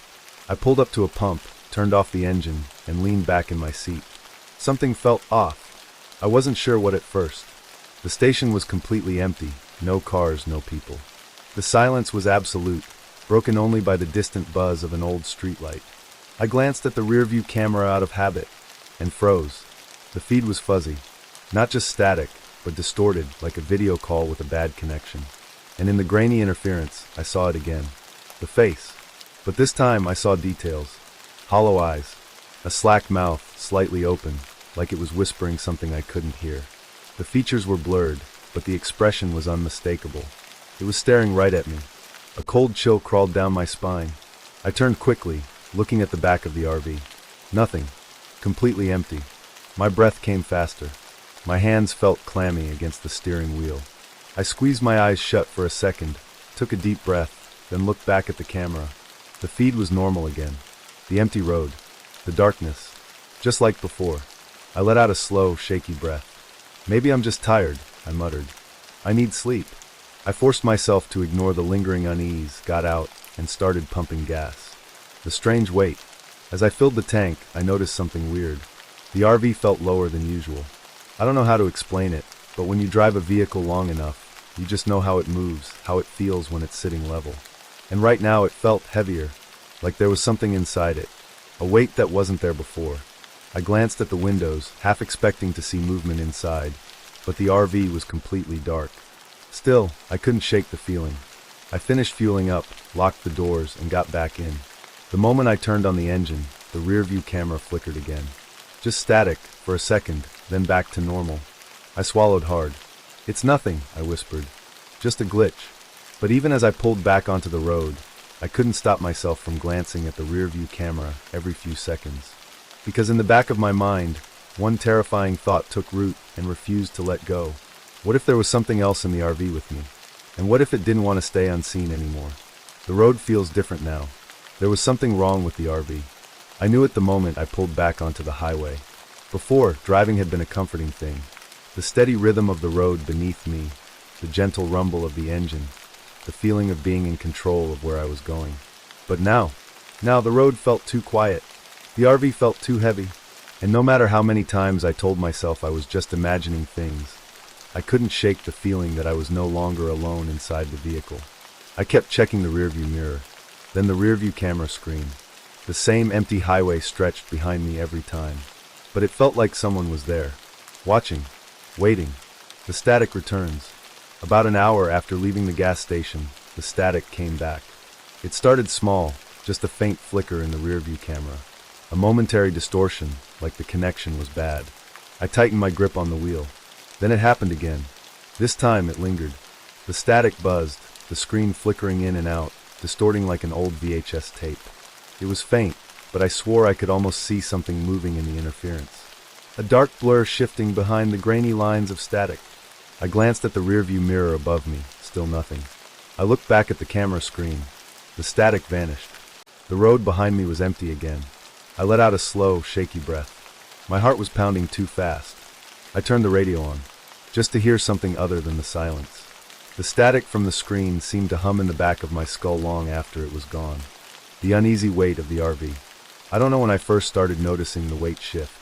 I pulled up to a pump, turned off the engine, and leaned back in my seat. Something felt off. I wasn't sure what at first. The station was completely empty, no cars, no people. The silence was absolute, broken only by the distant buzz of an old streetlight. I glanced at the rearview camera out of habit, and froze. The feed was fuzzy. Not just static, but distorted, like a video call with a bad connection. And in the grainy interference, I saw it again. The face. But this time I saw details. Hollow eyes. A slack mouth, slightly open, like it was whispering something I couldn't hear. The features were blurred, but the expression was unmistakable. It was staring right at me. A cold chill crawled down my spine. I turned quickly, looking at the back of the RV. Nothing. Completely empty. My breath came faster. My hands felt clammy against the steering wheel. I squeezed my eyes shut for a second, took a deep breath, then looked back at the camera. The feed was normal again. The empty road. The darkness. Just like before. I let out a slow, shaky breath. Maybe I'm just tired, I muttered. I need sleep. I forced myself to ignore the lingering unease, got out, and started pumping gas. The strange weight. As I filled the tank, I noticed something weird. The RV felt lower than usual. I don't know how to explain it, but when you drive a vehicle long enough, you just know how it moves, how it feels when it's sitting level. And right now it felt heavier, like there was something inside it, a weight that wasn't there before. I glanced at the windows, half expecting to see movement inside, but the RV was completely dark. Still, I couldn't shake the feeling. I finished fueling up, locked the doors, and got back in. The moment I turned on the engine, the rearview camera flickered again. Just static, for a second, then back to normal. I swallowed hard. "It's nothing," I whispered. "Just a glitch." But even as I pulled back onto the road, I couldn't stop myself from glancing at the rearview camera every few seconds. Because in the back of my mind, one terrifying thought took root and refused to let go. What if there was something else in the RV with me? And what if it didn't want to stay unseen anymore? The road feels different now. There was something wrong with the RV. I knew it the moment I pulled back onto the highway. Before, driving had been a comforting thing. The steady rhythm of the road beneath me, the gentle rumble of the engine, the feeling of being in control of where I was going. But now the road felt too quiet. The RV felt too heavy. And no matter how many times I told myself I was just imagining things, I couldn't shake the feeling that I was no longer alone inside the vehicle. I kept checking the rearview mirror, then the rearview camera screen. The same empty highway stretched behind me every time. But it felt like someone was there, watching, waiting. The static returns. About an hour after leaving the gas station, the static came back. It started small, just a faint flicker in the rearview camera. A momentary distortion, like the connection was bad. I tightened my grip on the wheel. Then it happened again. This time it lingered. The static buzzed, the screen flickering in and out, distorting like an old VHS tape. It was faint, but I swore I could almost see something moving in the interference. A dark blur shifting behind the grainy lines of static. I glanced at the rearview mirror above me, still nothing. I looked back at the camera screen. The static vanished. The road behind me was empty again. I let out a slow, shaky breath. My heart was pounding too fast. I turned the radio on, just to hear something other than the silence. The static from the screen seemed to hum in the back of my skull long after it was gone. The uneasy weight of the RV. I don't know when I first started noticing the weight shift.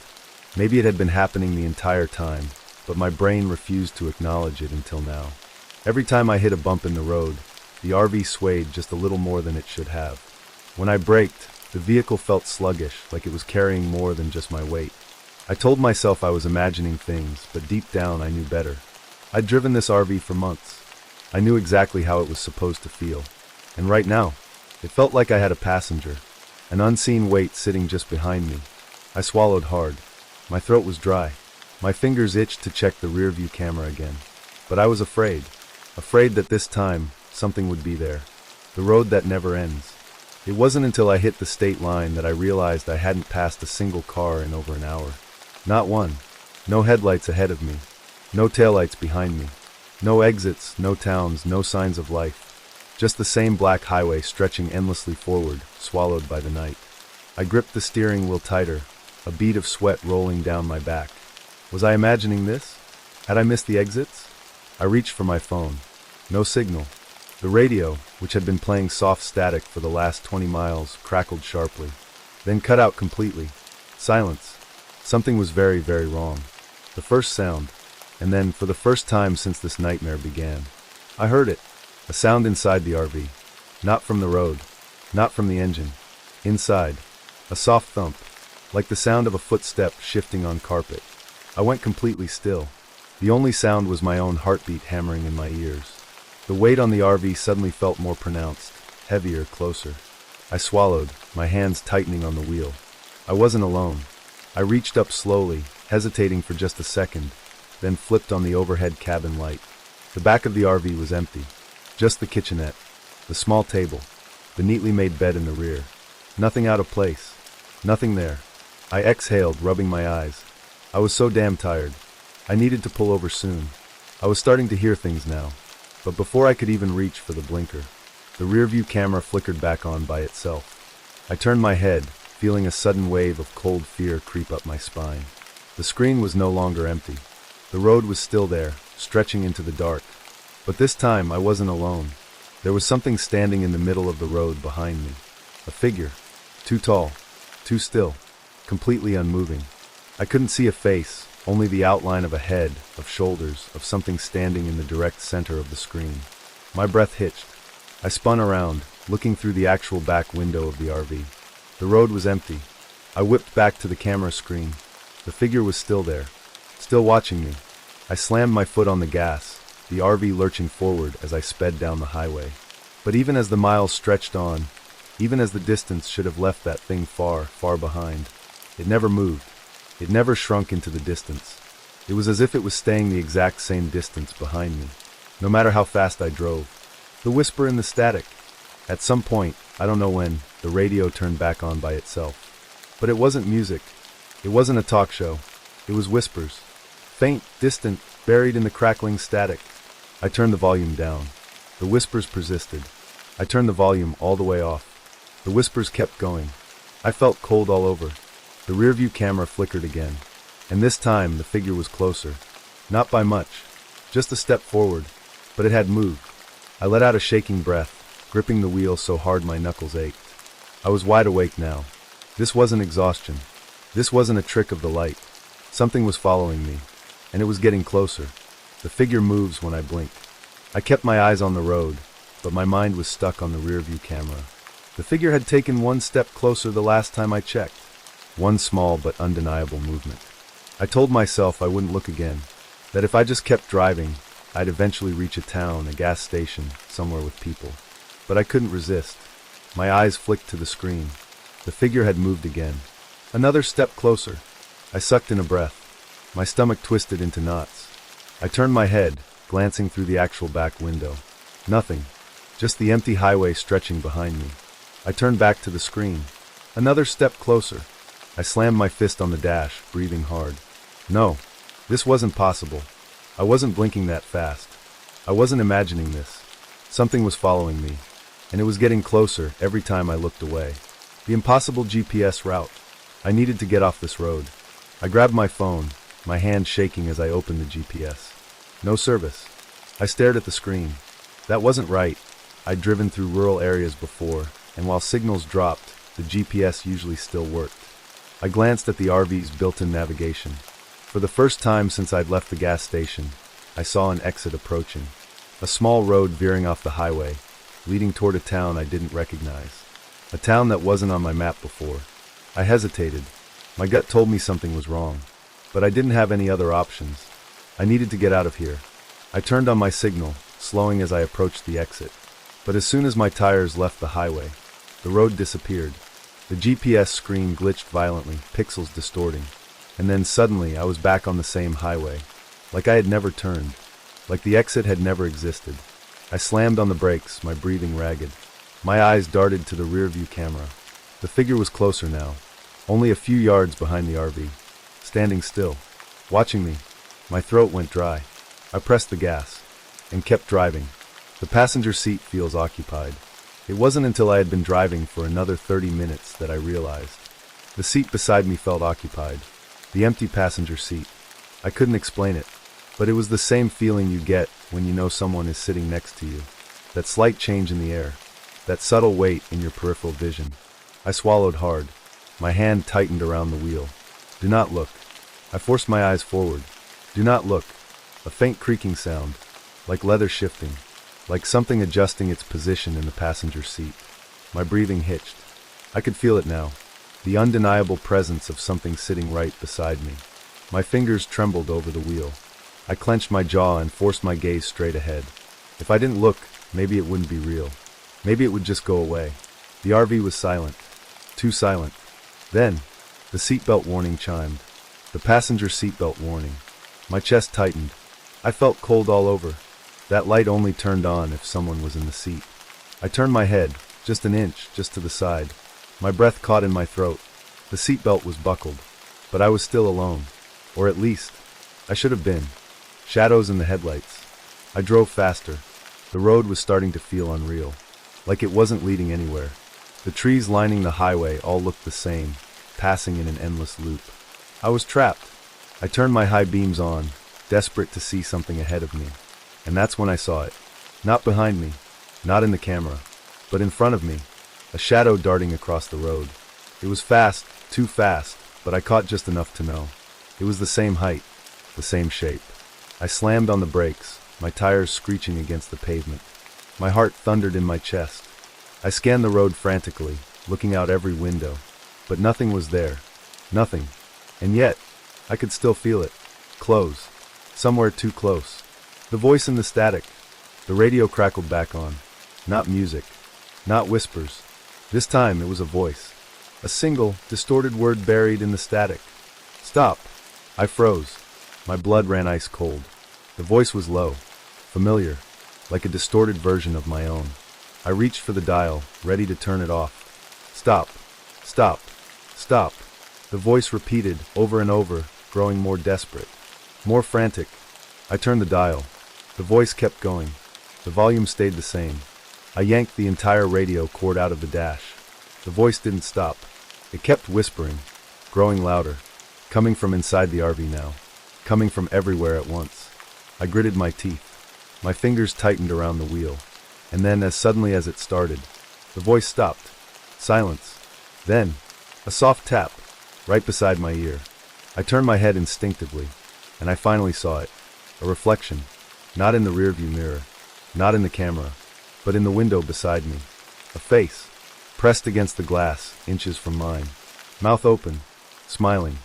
Maybe it had been happening the entire time, but my brain refused to acknowledge it until now. Every time I hit a bump in the road, the RV swayed just a little more than it should have. When I braked, the vehicle felt sluggish, like it was carrying more than just my weight. I told myself I was imagining things, but deep down I knew better. I'd driven this RV for months. I knew exactly how it was supposed to feel. And right now, it felt like I had a passenger, an unseen weight sitting just behind me. I swallowed hard. My throat was dry. My fingers itched to check the rearview camera again. But I was afraid that this time, something would be there. The road that never ends. It wasn't until I hit the state line that I realized I hadn't passed a single car in over an hour. Not one. No headlights ahead of me. No taillights behind me. No exits, no towns, no signs of life. Just the same black highway stretching endlessly forward, swallowed by the night. I gripped the steering wheel tighter, a bead of sweat rolling down my back. Was I imagining this? Had I missed the exits? I reached for my phone. No signal. The radio, which had been playing soft static for the last 20 miles, crackled sharply. Then cut out completely. Silence. Something was very, very wrong. The first sound, and then, for the first time since this nightmare began, I heard it. A sound inside the RV. Not from the road. Not from the engine. Inside. A soft thump. Like the sound of a footstep shifting on carpet. I went completely still. The only sound was my own heartbeat hammering in my ears. The weight on the RV suddenly felt more pronounced, heavier, closer. I swallowed, my hands tightening on the wheel. I wasn't alone. I reached up slowly, hesitating for just a second, then flipped on the overhead cabin light. The back of the RV was empty. Just the kitchenette, the small table, the neatly made bed in the rear. Nothing out of place. Nothing there. I exhaled, rubbing my eyes. I was so damn tired. I needed to pull over soon. I was starting to hear things now. But before I could even reach for the blinker, the rearview camera flickered back on by itself. I turned my head, feeling a sudden wave of cold fear creep up my spine. The screen was no longer empty. The road was still there, stretching into the dark. But this time I wasn't alone. There was something standing in the middle of the road behind me. A figure. Too tall. Too still. Completely unmoving. I couldn't see a face, only the outline of a head, of shoulders, of something standing in the direct center of the screen. My breath hitched. I spun around, looking through the actual back window of the RV. The road was empty. I whipped back to the camera screen. The figure was still there, still watching me. I slammed my foot on the gas, the RV lurching forward as I sped down the highway. But even as the miles stretched on, even as the distance should have left that thing far, far behind, it never moved. It never shrunk into the distance. It was as if it was staying the exact same distance behind me, no matter how fast I drove. The whisper in the static. At some point, I don't know when, the radio turned back on by itself. But it wasn't music. It wasn't a talk show. It was whispers. Faint, distant, buried in the crackling static. I turned the volume down. The whispers persisted. I turned the volume all the way off. The whispers kept going. I felt cold all over. The rearview camera flickered again. And this time, the figure was closer. Not by much. Just a step forward. But it had moved. I let out a shaking breath, gripping the wheel so hard my knuckles ached. I was wide awake now. This wasn't exhaustion. This wasn't a trick of the light. Something was following me. And it was getting closer. The figure moves when I blink. I kept my eyes on the road, but my mind was stuck on the rearview camera. The figure had taken one step closer the last time I checked. One small but undeniable movement. I told myself I wouldn't look again, that if I just kept driving, I'd eventually reach a town, a gas station, somewhere with people. But I couldn't resist. My eyes flicked to the screen. The figure had moved again. Another step closer. I sucked in a breath. My stomach twisted into knots. I turned my head, glancing through the actual back window. Nothing. Just the empty highway stretching behind me. I turned back to the screen. Another step closer. I slammed my fist on the dash, breathing hard. No, this wasn't possible. I wasn't blinking that fast. I wasn't imagining this. Something was following me, and it was getting closer every time I looked away. The impossible GPS route. I needed to get off this road. I grabbed my phone, my hand shaking as I opened the GPS. No service. I stared at the screen. That wasn't right. I'd driven through rural areas before, and while signals dropped, the GPS usually still worked. I glanced at the RV's built-in navigation. For the first time since I'd left the gas station, I saw an exit approaching. A small road veering off the highway, leading toward a town I didn't recognize. A town that wasn't on my map before. I hesitated. My gut told me something was wrong. But I didn't have any other options. I needed to get out of here. I turned on my signal, slowing as I approached the exit. But as soon as my tires left the highway, the road disappeared. The GPS screen glitched violently, pixels distorting. And then suddenly I was back on the same highway. Like I had never turned. Like the exit had never existed. I slammed on the brakes, my breathing ragged. My eyes darted to the rearview camera. The figure was closer now, only a few yards behind the RV. Standing still, watching me. My throat went dry. I pressed the gas and kept driving. The passenger seat feels occupied. It wasn't until I had been driving for another 30 minutes that I realized. The seat beside me felt occupied. The empty passenger seat. I couldn't explain it, but it was the same feeling you get when you know someone is sitting next to you. That slight change in the air. That subtle weight in your peripheral vision. I swallowed hard. My hand tightened around the wheel. Do not look. I forced my eyes forward. Do not look. A faint creaking sound, like leather shifting, like something adjusting its position in the passenger seat. My breathing hitched. I could feel it now, the undeniable presence of something sitting right beside me. My fingers trembled over the wheel. I clenched my jaw and forced my gaze straight ahead. If I didn't look, maybe it wouldn't be real. Maybe it would just go away. The RV was silent. Too silent. Then, the seatbelt warning chimed. The passenger seatbelt warning. My chest tightened. I felt cold all over. That light only turned on if someone was in the seat. I turned my head, just an inch, just to the side. My breath caught in my throat. The seatbelt was buckled. But I was still alone. Or at least, I should have been. Shadows in the headlights. I drove faster. The road was starting to feel unreal. Like it wasn't leading anywhere. The trees lining the highway all looked the same, passing in an endless loop. I was trapped. I turned my high beams on, desperate to see something ahead of me. And that's when I saw it. Not behind me, not in the camera, but in front of me, a shadow darting across the road. It was fast, too fast, but I caught just enough to know. It was the same height, the same shape. I slammed on the brakes, my tires screeching against the pavement. My heart thundered in my chest. I scanned the road frantically, looking out every window, but nothing was there. Nothing. And yet, I could still feel it. Close. Somewhere too close. The voice in the static. The radio crackled back on. Not music. Not whispers. This time it was a voice. A single, distorted word buried in the static. Stop. I froze. My blood ran ice cold. The voice was low. Familiar. Like a distorted version of my own. I reached for the dial, ready to turn it off. Stop. Stop. Stop. The voice repeated, over and over, growing more desperate. More frantic. I turned the dial. The voice kept going. The volume stayed the same. I yanked the entire radio cord out of the dash. The voice didn't stop. It kept whispering, growing louder, coming from inside the RV now, coming from everywhere at once. I gritted my teeth. My fingers tightened around the wheel. And then, as suddenly as it started, the voice stopped. Silence. Then, a soft tap, right beside my ear. I turned my head instinctively, and I finally saw it. A reflection, not in the rearview mirror, not in the camera, but in the window beside me. A face, pressed against the glass, inches from mine. Mouth open, smiling.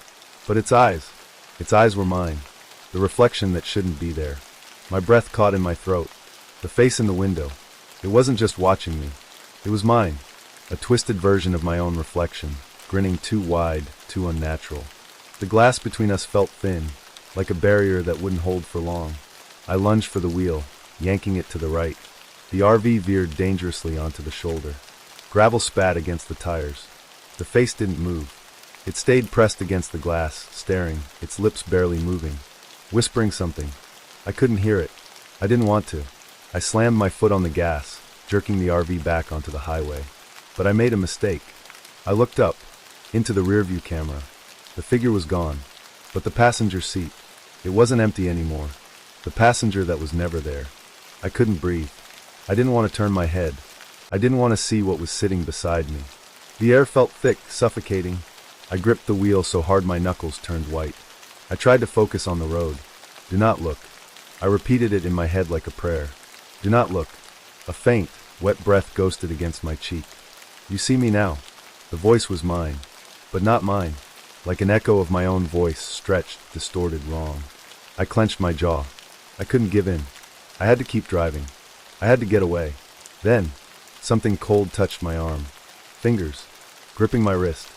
But its eyes were mine. The reflection that shouldn't be there. My breath caught in my throat. The face in the window. It wasn't just watching me. It was mine. A twisted version of my own reflection, grinning too wide, too unnatural. The glass between us felt thin, like a barrier that wouldn't hold for long. I lunged for the wheel, yanking it to the right. The RV veered dangerously onto the shoulder. Gravel spat against the tires. The face didn't move. It stayed pressed against the glass, staring, its lips barely moving, whispering something. I couldn't hear it. I didn't want to. I slammed my foot on the gas, jerking the RV back onto the highway. But I made a mistake. I looked up, into the rearview camera. The figure was gone, but the passenger seat, it wasn't empty anymore. The passenger that was never there. I couldn't breathe. I didn't want to turn my head. I didn't want to see what was sitting beside me. The air felt thick, suffocating. I gripped the wheel so hard my knuckles turned white. I tried to focus on the road. Do not look. I repeated it in my head like a prayer. Do not look. A faint, wet breath ghosted against my cheek. You see me now. The voice was mine, but not mine. Like an echo of my own voice, stretched, distorted, wrong. I clenched my jaw. I couldn't give in. I had to keep driving. I had to get away. Then, something cold touched my arm. Fingers, gripping my wrist.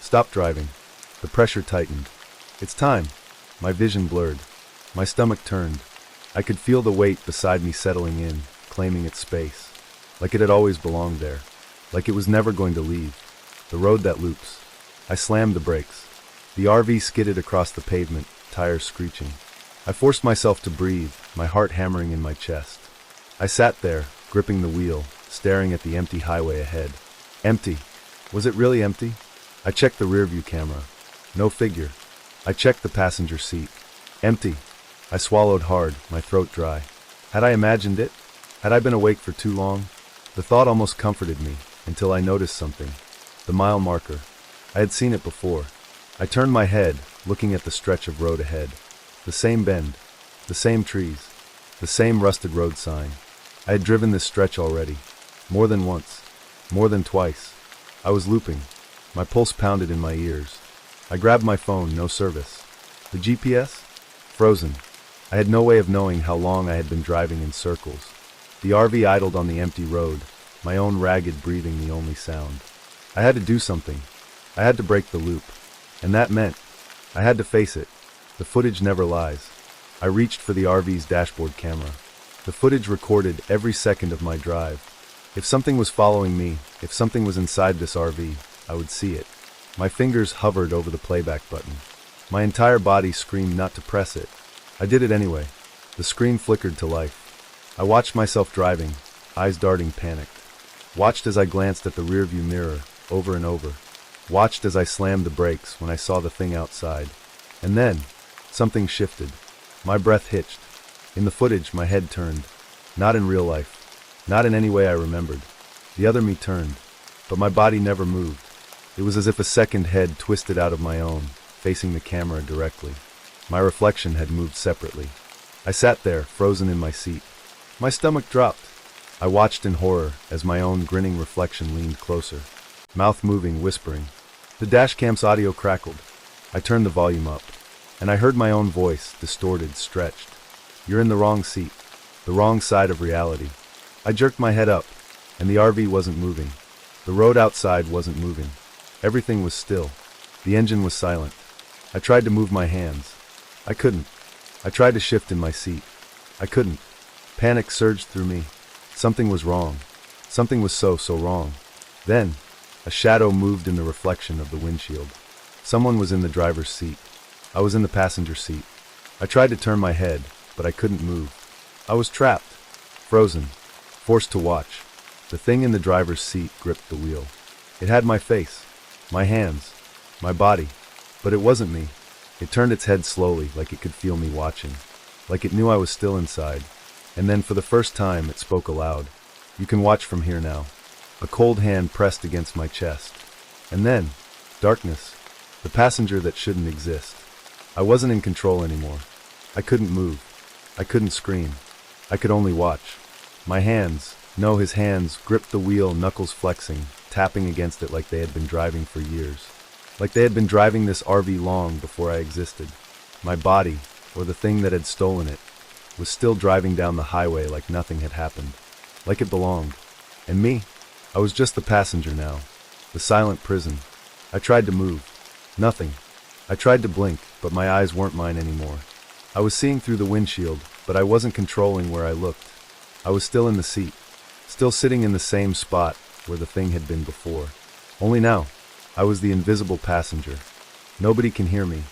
Stop driving. The pressure tightened. It's time. My vision blurred. My stomach turned. I could feel the weight beside me settling in, claiming its space. Like it had always belonged there. Like it was never going to leave. The road that loops. I slammed the brakes. The RV skidded across the pavement, tires screeching. I forced myself to breathe, my heart hammering in my chest. I sat there, gripping the wheel, staring at the empty highway ahead. Empty. Was it really empty? I checked the rearview camera. No figure. I checked the passenger seat. Empty. I swallowed hard, my throat dry. Had I imagined it? Had I been awake for too long? The thought almost comforted me, until I noticed something. The mile marker. I had seen it before. I turned my head, looking at the stretch of road ahead. The same bend. The same trees. The same rusted road sign. I had driven this stretch already. More than once. More than twice. I was looping. My pulse pounded in my ears. I grabbed my phone, no service. The GPS? Frozen. I had no way of knowing how long I had been driving in circles. The RV idled on the empty road, my own ragged breathing the only sound. I had to do something. I had to break the loop. And that meant I had to face it. The footage never lies. I reached for the RV's dashboard camera. The footage recorded every second of my drive. If something was following me, if something was inside this RV, I would see it. My fingers hovered over the playback button. My entire body screamed not to press it. I did it anyway. The screen flickered to life. I watched myself driving, eyes darting panicked. Watched as I glanced at the rearview mirror, over and over. Watched as I slammed the brakes when I saw the thing outside. And then, something shifted. My breath hitched. In the footage, my head turned. Not in real life. Not in any way I remembered. The other me turned. But my body never moved. It was as if a second head twisted out of my own, facing the camera directly. My reflection had moved separately. I sat there, frozen in my seat. My stomach dropped. I watched in horror as my own grinning reflection leaned closer. Mouth moving, whispering. The dashcam's audio crackled. I turned the volume up, and I heard my own voice, distorted, stretched. You're in the wrong seat. The wrong side of reality. I jerked my head up, and the RV wasn't moving. The road outside wasn't moving. Everything was still. The engine was silent. I tried to move my hands. I couldn't. I tried to shift in my seat. I couldn't. Panic surged through me. Something was wrong. Something was so wrong. Then, a shadow moved in the reflection of the windshield. Someone was in the driver's seat. I was in the passenger seat. I tried to turn my head, but I couldn't move. I was trapped. Frozen. Forced to watch. The thing in the driver's seat gripped the wheel. It had my face, my hands, my body, but it wasn't me. It turned its head slowly, like it could feel me watching, like it knew I was still inside. And then for the first time, it spoke aloud. "You can watch from here now." A cold hand pressed against my chest. And then, darkness. The passenger that shouldn't exist. I wasn't in control anymore. I couldn't move. I couldn't scream. I could only watch. My hands, no, his hands, gripped the wheel, knuckles flexing, tapping against it like they had been driving for years. Like they had been driving this RV long before I existed. My body, or the thing that had stolen it, was still driving down the highway like nothing had happened. Like it belonged. And me? I was just the passenger now. The silent prison. I tried to move. Nothing. I tried to blink, but my eyes weren't mine anymore. I was seeing through the windshield, but I wasn't controlling where I looked. I was still in the seat. Still sitting in the same spot where the thing had been before. Only now, I was the invisible passenger. Nobody can hear me.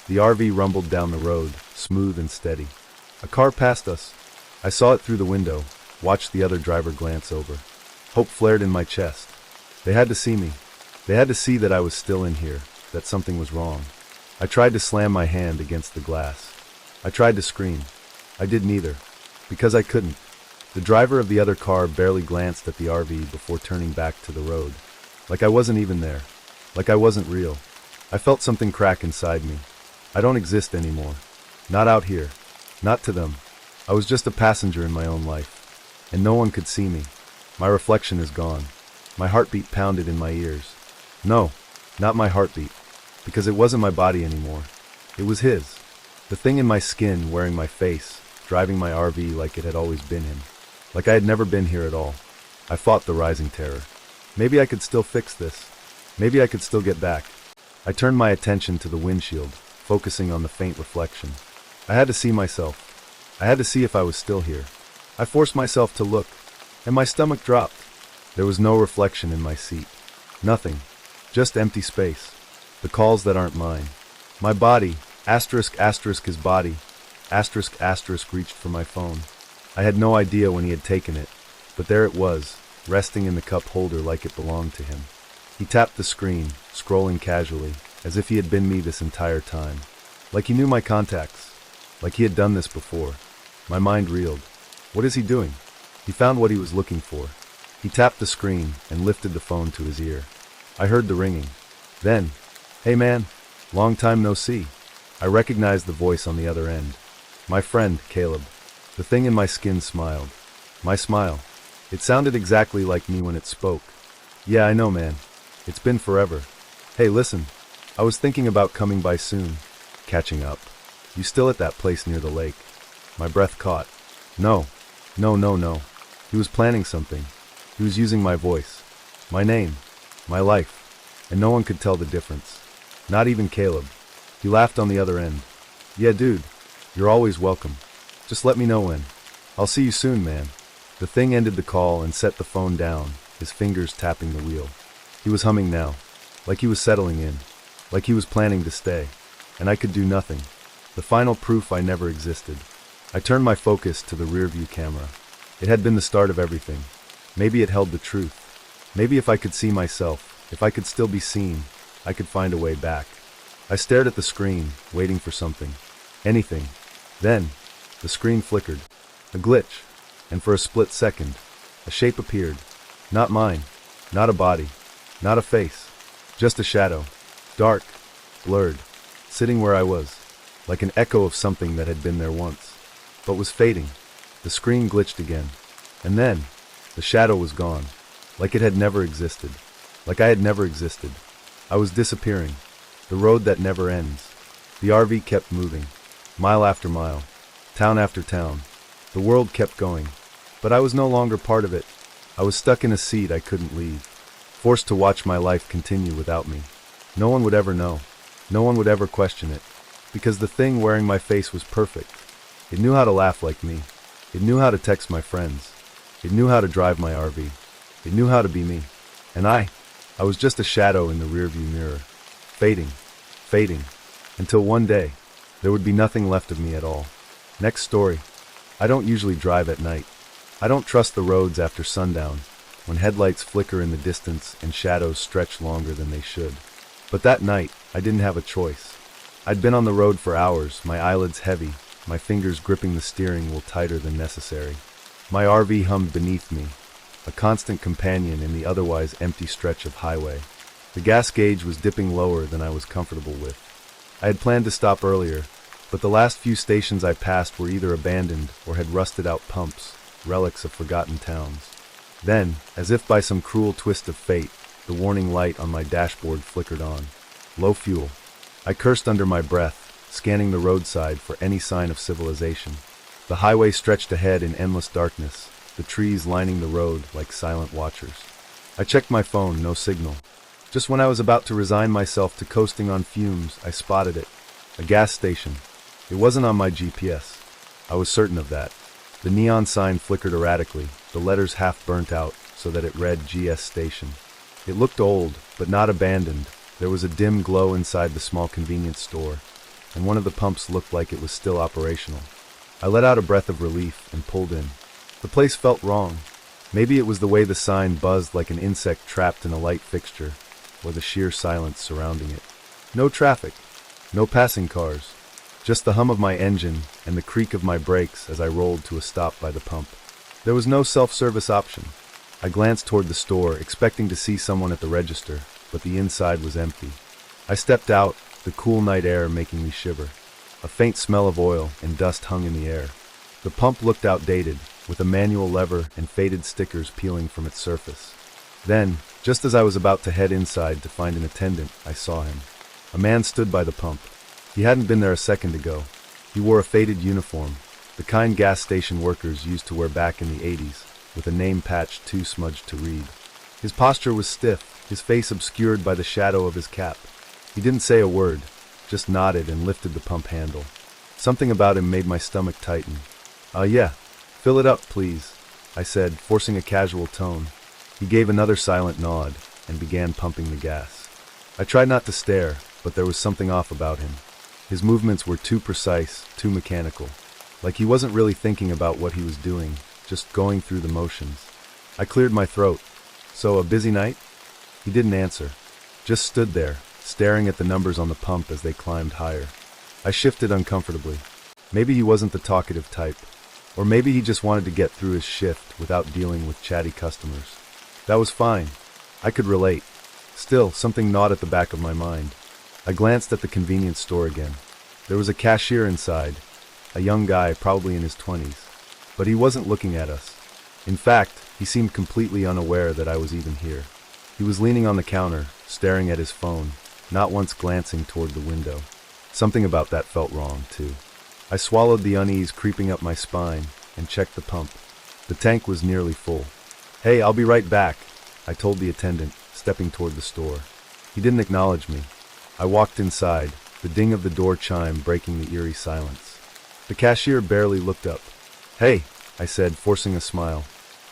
The RV rumbled down the road, smooth and steady. A car passed us. I saw it through the window, watched the other driver glance over. Hope flared in my chest. They had to see me. They had to see that I was still in here, that something was wrong. I tried to slam my hand against the glass. I tried to scream. I did neither, because I couldn't. The driver of the other car barely glanced at the RV before turning back to the road. Like I wasn't even there. Like I wasn't real. I felt something crack inside me. I don't exist anymore. Not out here. Not to them. I was just a passenger in my own life. And no one could see me. My reflection is gone. My heartbeat pounded in my ears. No, not my heartbeat. Because it wasn't my body anymore. It was his. The thing in my skin, wearing my face, driving my RV like it had always been him. Like I had never been here at all. I fought the rising terror. Maybe I could still fix this. Maybe I could still get back. I turned my attention to the windshield, focusing on the faint reflection. I had to see myself. I had to see if I was still here. I forced myself to look, and my stomach dropped. There was no reflection in my seat. Nothing. Just empty space. The calls that aren't mine. My body, asterisk his body, asterisk reached for my phone. I had no idea when he had taken it, but there it was, resting in the cup holder like it belonged to him. He tapped the screen, scrolling casually, as if he had been me this entire time. Like he knew my contacts. Like he had done this before. My mind reeled. What is he doing? He found what he was looking for. He tapped the screen and lifted the phone to his ear. I heard the ringing. Then, "Hey man, long time no see." I recognized the voice on the other end. My friend, Caleb. The thing in my skin smiled. My smile. It sounded exactly like me when it spoke. "Yeah, I know, man. It's been forever. Hey, listen. I was thinking about coming by soon. Catching up. You still at that place near the lake?" My breath caught. No. No. He was planning something. He was using my voice. My name. My life. And no one could tell the difference. Not even Caleb. He laughed on the other end. "Yeah, dude. You're always welcome. Just let me know when. I'll see you soon, man." The thing ended the call and set the phone down, his fingers tapping the wheel. He was humming now. Like he was settling in. Like he was planning to stay. And I could do nothing. The final proof I never existed. I turned my focus to the rearview camera. It had been the start of everything. Maybe it held the truth. Maybe if I could see myself, if I could still be seen, I could find a way back. I stared at the screen, waiting for something. Anything. Then, the screen flickered. A glitch. And for a split second, a shape appeared. Not mine. Not a body. Not a face. Just a shadow. Dark. Blurred. Sitting where I was. Like an echo of something that had been there once. But was fading. The screen glitched again. And then, the shadow was gone. Like it had never existed. Like I had never existed. I was disappearing. The road that never ends. The RV kept moving. Mile after mile. Town after town. The world kept going. But I was no longer part of it. I was stuck in a seat I couldn't leave. Forced to watch my life continue without me. No one would ever know. No one would ever question it. Because the thing wearing my face was perfect. It knew how to laugh like me. It knew how to text my friends. It knew how to drive my RV. It knew how to be me. And I was just a shadow in the rearview mirror. Fading. Until one day, there would be nothing left of me at all. Next story. I don't usually drive at night. I don't trust the roads after sundown, when headlights flicker in the distance and shadows stretch longer than they should. But that night, I didn't have a choice. I'd been on the road for hours, my eyelids heavy, my fingers gripping the steering wheel tighter than necessary. My RV hummed beneath me, a constant companion in the otherwise empty stretch of highway. The gas gauge was dipping lower than I was comfortable with. I had planned to stop earlier, but the last few stations I passed were either abandoned or had rusted-out pumps, relics of forgotten towns. Then, as if by some cruel twist of fate, the warning light on my dashboard flickered on. Low fuel. I cursed under my breath, scanning the roadside for any sign of civilization. The highway stretched ahead in endless darkness, the trees lining the road like silent watchers. I checked my phone, no signal. Just when I was about to resign myself to coasting on fumes, I spotted it. A gas station. It wasn't on my GPS. I was certain of that. The neon sign flickered erratically, the letters half burnt out, so that it read GS Station. It looked old, but not abandoned. There was a dim glow inside the small convenience store, and one of the pumps looked like it was still operational. I let out a breath of relief and pulled in. The place felt wrong. Maybe it was the way the sign buzzed like an insect trapped in a light fixture, or the sheer silence surrounding it. No traffic, no passing cars, just the hum of my engine and the creak of my brakes as I rolled to a stop by the pump. There was no self-service option. I glanced toward the store, expecting to see someone at the register, but the inside was empty. I stepped out, the cool night air making me shiver. A faint smell of oil and dust hung in the air. The pump looked outdated, with a manual lever and faded stickers peeling from its surface. Then, just as I was about to head inside to find an attendant, I saw him. A man stood by the pump. He hadn't been there a second ago. He wore a faded uniform, the kind gas station workers used to wear back in the 80s, with a name patch too smudged to read. His posture was stiff, his face obscured by the shadow of his cap. He didn't say a word, just nodded and lifted the pump handle. Something about him made my stomach tighten. Yeah, fill it up, please," I said, forcing a casual tone. He gave another silent nod and began pumping the gas. I tried not to stare, but there was something off about him. His movements were too precise, too mechanical. Like he wasn't really thinking about what he was doing, just going through the motions. I cleared my throat. "So, a busy night?" He didn't answer, just stood there, staring at the numbers on the pump as they climbed higher. I shifted uncomfortably. Maybe he wasn't the talkative type, or maybe he just wanted to get through his shift without dealing with chatty customers. That was fine. I could relate. Still, something gnawed at the back of my mind. I glanced at the convenience store again. There was a cashier inside, a young guy, probably in his 20s. But he wasn't looking at us. In fact, he seemed completely unaware that I was even here. He was leaning on the counter, staring at his phone, not once glancing toward the window. Something about that felt wrong, too. I swallowed the unease creeping up my spine and checked the pump. The tank was nearly full. "Hey, I'll be right back," I told the attendant, stepping toward the store. He didn't acknowledge me. I walked inside, the ding of the door chime breaking the eerie silence. The cashier barely looked up. "Hey," I said, forcing a smile.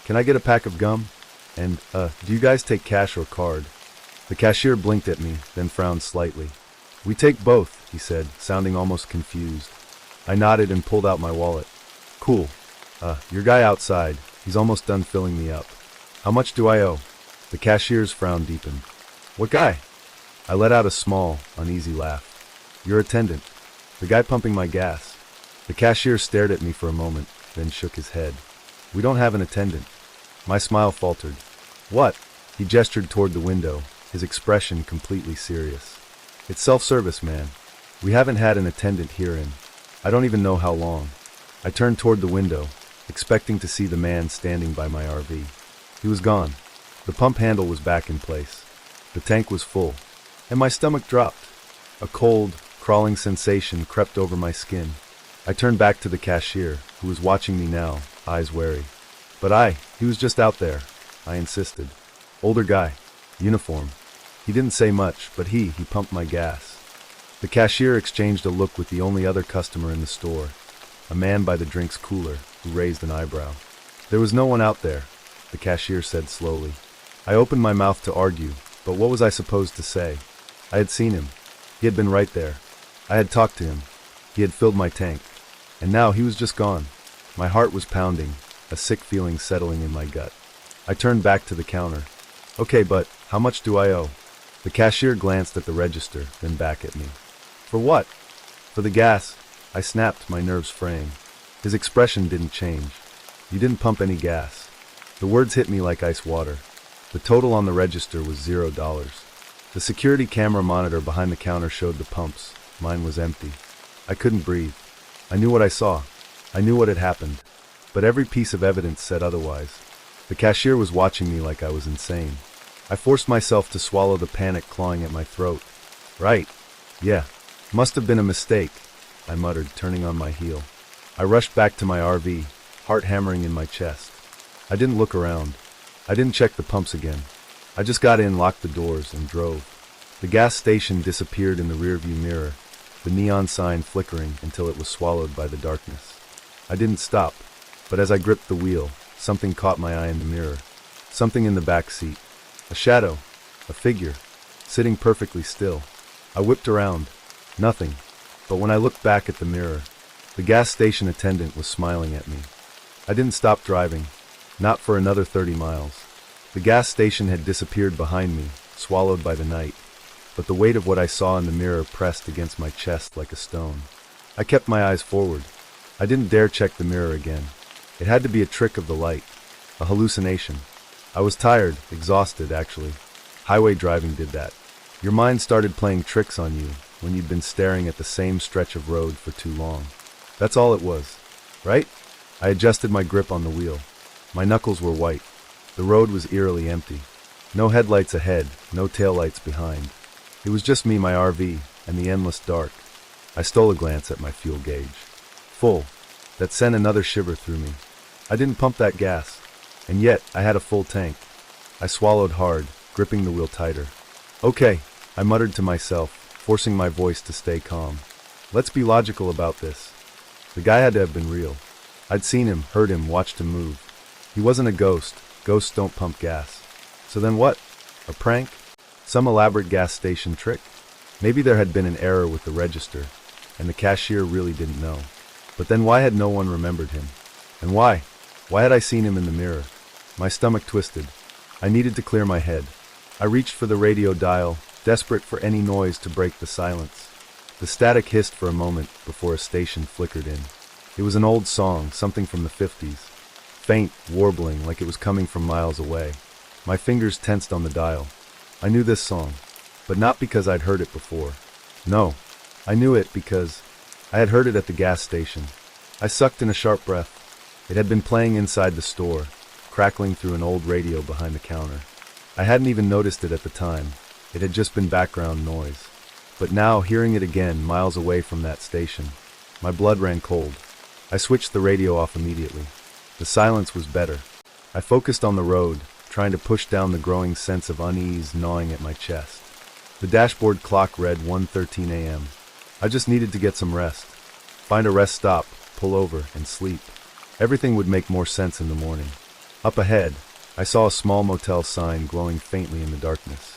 "Can I get a pack of gum? And, do you guys take cash or card?" The cashier blinked at me, then frowned slightly. "We take both," he said, sounding almost confused. I nodded and pulled out my wallet. "Cool. Your guy outside. He's almost done filling me up. How much do I owe?" The cashier's frown deepened. "What guy?" I let out a small, uneasy laugh. "Your attendant. The guy pumping my gas." The cashier stared at me for a moment, then shook his head. "We don't have an attendant." My smile faltered. "What?" He gestured toward the window, his expression completely serious. "It's self-service, man. We haven't had an attendant here in, I don't even know how long." I turned toward the window, expecting to see the man standing by my RV. He was gone. The pump handle was back in place. The tank was full, and my stomach dropped. A cold, crawling sensation crept over my skin. I turned back to the cashier, who was watching me now, eyes wary. "But he was just out there," I insisted. "Older guy. Uniform." He didn't say much, but he pumped my gas. The cashier exchanged a look with the only other customer in the store, a man by the drinks cooler, who raised an eyebrow. "There was no one out there," the cashier said slowly. I opened my mouth to argue, but what was I supposed to say? I had seen him. He had been right there. I had talked to him. He had filled my tank. And now he was just gone. My heart was pounding, a sick feeling settling in my gut. I turned back to the counter. Okay, but how much do I owe? The cashier glanced at the register, then back at me. For what? For the gas. I snapped, my nerves fraying. His expression didn't change. You didn't pump any gas. The words hit me like ice water. The total on the register was $0. The security camera monitor behind the counter showed the pumps. Mine was empty. I couldn't breathe. I knew what I saw. I knew what had happened. But every piece of evidence said otherwise. The cashier was watching me like I was insane. I forced myself to swallow the panic clawing at my throat. Right. Yeah. Must have been a mistake, I muttered, turning on my heel. I rushed back to my RV, heart hammering in my chest. I didn't look around. I didn't check the pumps again. I just got in, locked the doors, and drove. The gas station disappeared in the rearview mirror, the neon sign flickering until it was swallowed by the darkness. I didn't stop, but as I gripped the wheel, something caught my eye in the mirror. Something in the back seat. A shadow. A figure. Sitting perfectly still. I whipped around. Nothing. But when I looked back at the mirror, the gas station attendant was smiling at me. I didn't stop driving. Not for another 30 miles. The gas station had disappeared behind me, swallowed by the night, but the weight of what I saw in the mirror pressed against my chest like a stone. I kept my eyes forward. I didn't dare check the mirror again. It had to be a trick of the light, a hallucination. I was tired, exhausted, actually. Highway driving did that. Your mind started playing tricks on you when you'd been staring at the same stretch of road for too long. That's all it was, right? I adjusted my grip on the wheel. My knuckles were white. The road was eerily empty. No headlights ahead, no taillights behind. It was just me, my RV, and the endless dark. I stole a glance at my fuel gauge. Full. That sent another shiver through me. I didn't pump that gas, and yet I had a full tank. I swallowed hard, gripping the wheel tighter. Okay, I muttered to myself, forcing my voice to stay calm. Let's be logical about this. The guy had to have been real. I'd seen him, heard him, watched him move. He wasn't a ghost. Ghosts don't pump gas. So then what? A prank? Some elaborate gas station trick? Maybe there had been an error with the register, and the cashier really didn't know. But then why had no one remembered him? And why? Why had I seen him in the mirror? My stomach twisted. I needed to clear my head. I reached for the radio dial, desperate for any noise to break the silence. The static hissed for a moment before a station flickered in. It was an old song, something from the 50s. Faint, warbling, like it was coming from miles away. My fingers tensed on the dial. I knew this song, but not because I'd heard it before. No, I knew it because I had heard it at the gas station. I sucked in a sharp breath. It had been playing inside the store, crackling through an old radio behind the counter. I hadn't even noticed it at the time. It had just been background noise. But now, hearing it again, miles away from that station, my blood ran cold. I switched the radio off immediately. The silence was better. I focused on the road, trying to push down the growing sense of unease gnawing at my chest. The dashboard clock read 1:13 a.m. I just needed to get some rest. Find a rest stop, pull over, and sleep. Everything would make more sense in the morning. Up ahead, I saw a small motel sign glowing faintly in the darkness.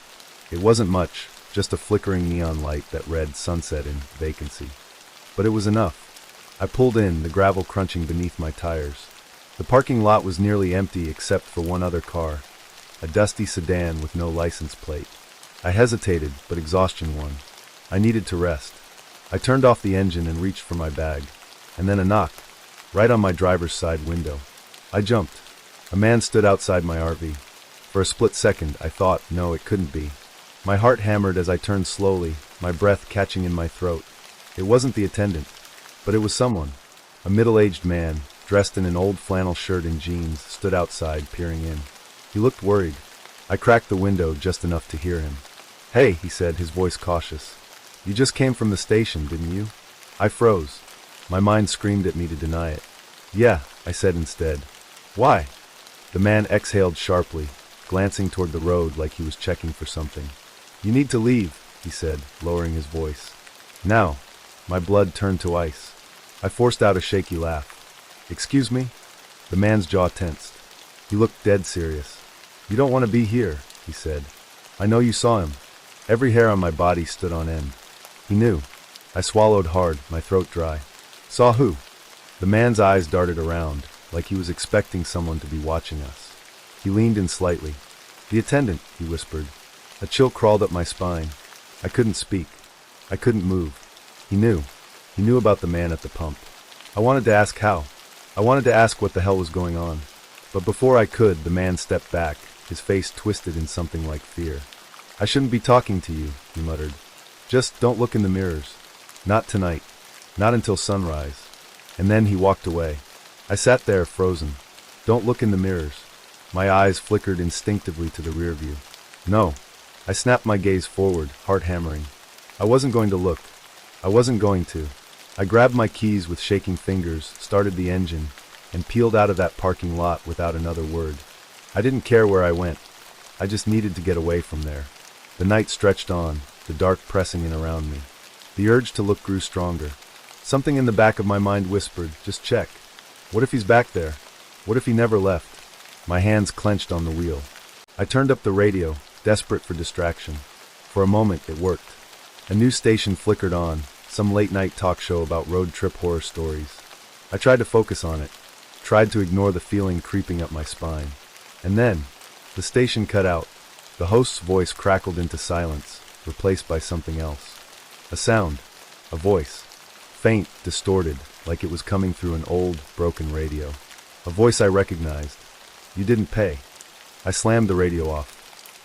It wasn't much, just a flickering neon light that read sunset in vacancy. But it was enough. I pulled in, the gravel crunching beneath my tires. The parking lot was nearly empty except for one other car, a dusty sedan with no license plate. I hesitated, but exhaustion won. I needed to rest. I turned off the engine and reached for my bag, and then a knock, right on my driver's side window. I jumped. A man stood outside my RV. For a split second, I thought, no, it couldn't be. My heart hammered as I turned slowly, my breath catching in my throat. It wasn't the attendant, but it was someone. A middle-aged man, dressed in an old flannel shirt and jeans, stood outside, peering in. He looked worried. I cracked the window just enough to hear him. "Hey," he said, his voice cautious. "You just came from the station, didn't you?" I froze. My mind screamed at me to deny it. "Yeah," I said instead. "Why?" The man exhaled sharply, glancing toward the road like he was checking for something. "You need to leave," he said, lowering his voice. "Now." My blood turned to ice. I forced out a shaky laugh. "Excuse me?" The man's jaw tensed. He looked dead serious. "You don't want to be here," he said. "I know you saw him." Every hair on my body stood on end. He knew. I swallowed hard, my throat dry. "Saw who?" The man's eyes darted around, like he was expecting someone to be watching us. He leaned in slightly. "The attendant," he whispered. A chill crawled up my spine. I couldn't speak. I couldn't move. He knew. He knew about the man at the pump. I wanted to ask how. I wanted to ask what the hell was going on. But before I could, the man stepped back, his face twisted in something like fear. "I shouldn't be talking to you," he muttered. "Just don't look in the mirrors. Not tonight. Not until sunrise." And then he walked away. I sat there, frozen. "Don't look in the mirrors." My eyes flickered instinctively to the rear view. "No." I snapped my gaze forward, heart hammering. I wasn't going to look. I wasn't going to. I grabbed my keys with shaking fingers, started the engine, and peeled out of that parking lot without another word. I didn't care where I went. I just needed to get away from there. The night stretched on, the dark pressing in around me. The urge to look grew stronger. Something in the back of my mind whispered, "Just check. What if he's back there? What if he never left?" My hands clenched on the wheel. I turned up the radio, desperate for distraction. For a moment, it worked. A new station flickered on, some late-night talk show about road trip horror stories. I tried to focus on it, tried to ignore the feeling creeping up my spine. And then, the station cut out. The host's voice crackled into silence, replaced by something else. A sound. A voice. Faint, distorted, like it was coming through an old, broken radio. A voice I recognized. "You didn't pay." I slammed the radio off.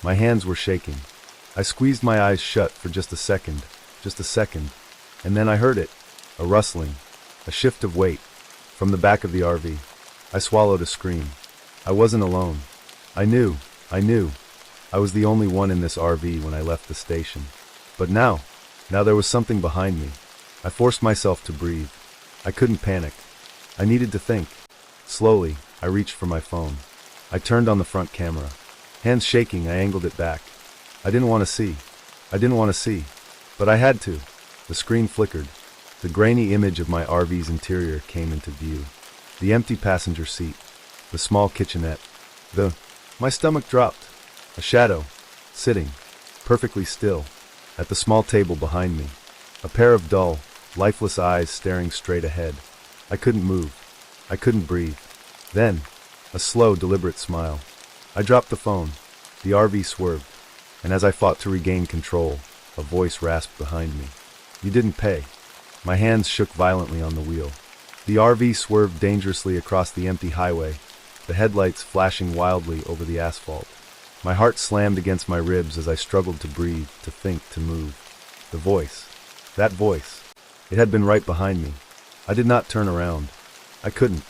My hands were shaking. I squeezed my eyes shut for just a second, and then I heard it. A rustling. A shift of weight. From the back of the RV. I swallowed a scream. I wasn't alone. I knew. I was the only one in this RV when I left the station. But now there was something behind me. I forced myself to breathe. I couldn't panic. I needed to think. Slowly, I reached for my phone. I turned on the front camera. Hands shaking, I angled it back. I didn't want to see. But I had to. The screen flickered. The grainy image of my RV's interior came into view. The empty passenger seat. The small kitchenette. My stomach dropped. A shadow. Sitting. Perfectly still. At the small table behind me. A pair of dull, lifeless eyes staring straight ahead. I couldn't move. I couldn't breathe. Then, a slow, deliberate smile. I dropped the phone. The RV swerved. And as I fought to regain control, a voice rasped behind me. "You didn't pay." My hands shook violently on the wheel. The RV swerved dangerously across the empty highway, the headlights flashing wildly over the asphalt. My heart slammed against my ribs as I struggled to breathe, to think, to move. The voice. That voice. It had been right behind me. I did not turn around. I couldn't.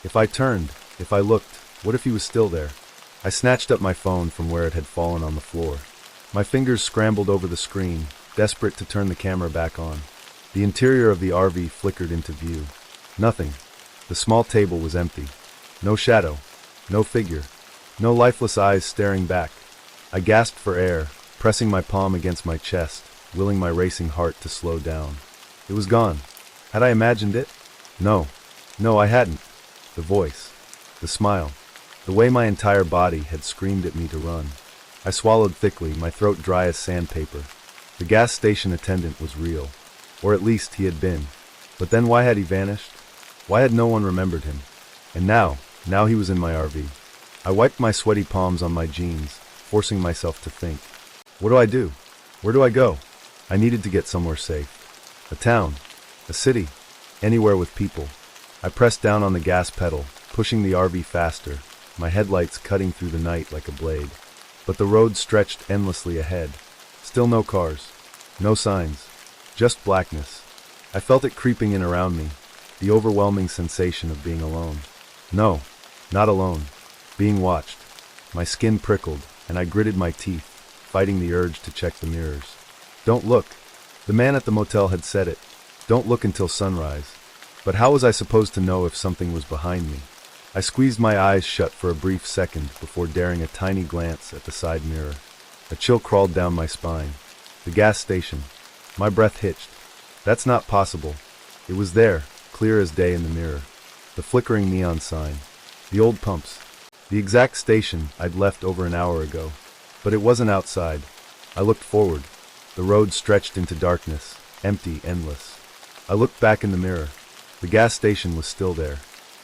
If I turned, if I looked, what if he was still there? I snatched up my phone from where it had fallen on the floor. My fingers scrambled over the screen, desperate to turn the camera back on. The interior of the RV flickered into view. Nothing. The small table was empty. No shadow. No figure. No lifeless eyes staring back. I gasped for air, pressing my palm against my chest, willing my racing heart to slow down. It was gone. Had I imagined it? No, I hadn't. The voice. The smile. The way my entire body had screamed at me to run. I swallowed thickly, my throat dry as sandpaper. The gas station attendant was real. Or at least he had been. But then why had he vanished? Why had no one remembered him? And now he was in my RV. I wiped my sweaty palms on my jeans, forcing myself to think. What do I do? Where do I go? I needed to get somewhere safe. A town. A city. Anywhere with people. I pressed down on the gas pedal, pushing the RV faster, my headlights cutting through the night like a blade. But the road stretched endlessly ahead. Still no cars. No signs. Just blackness. I felt it creeping in around me, the overwhelming sensation of being alone. No, not alone. Being watched. My skin prickled, and I gritted my teeth, fighting the urge to check the mirrors. Don't look. The man at the motel had said it. Don't look until sunrise. But how was I supposed to know if something was behind me? I squeezed my eyes shut for a brief second before daring a tiny glance at the side mirror. A chill crawled down my spine. The gas station. My breath hitched. That's not possible. It was there, clear as day in the mirror. The flickering neon sign. The old pumps. The exact station I'd left over an hour ago. But it wasn't outside. I looked forward. The road stretched into darkness, empty, endless. I looked back in the mirror. The gas station was still there.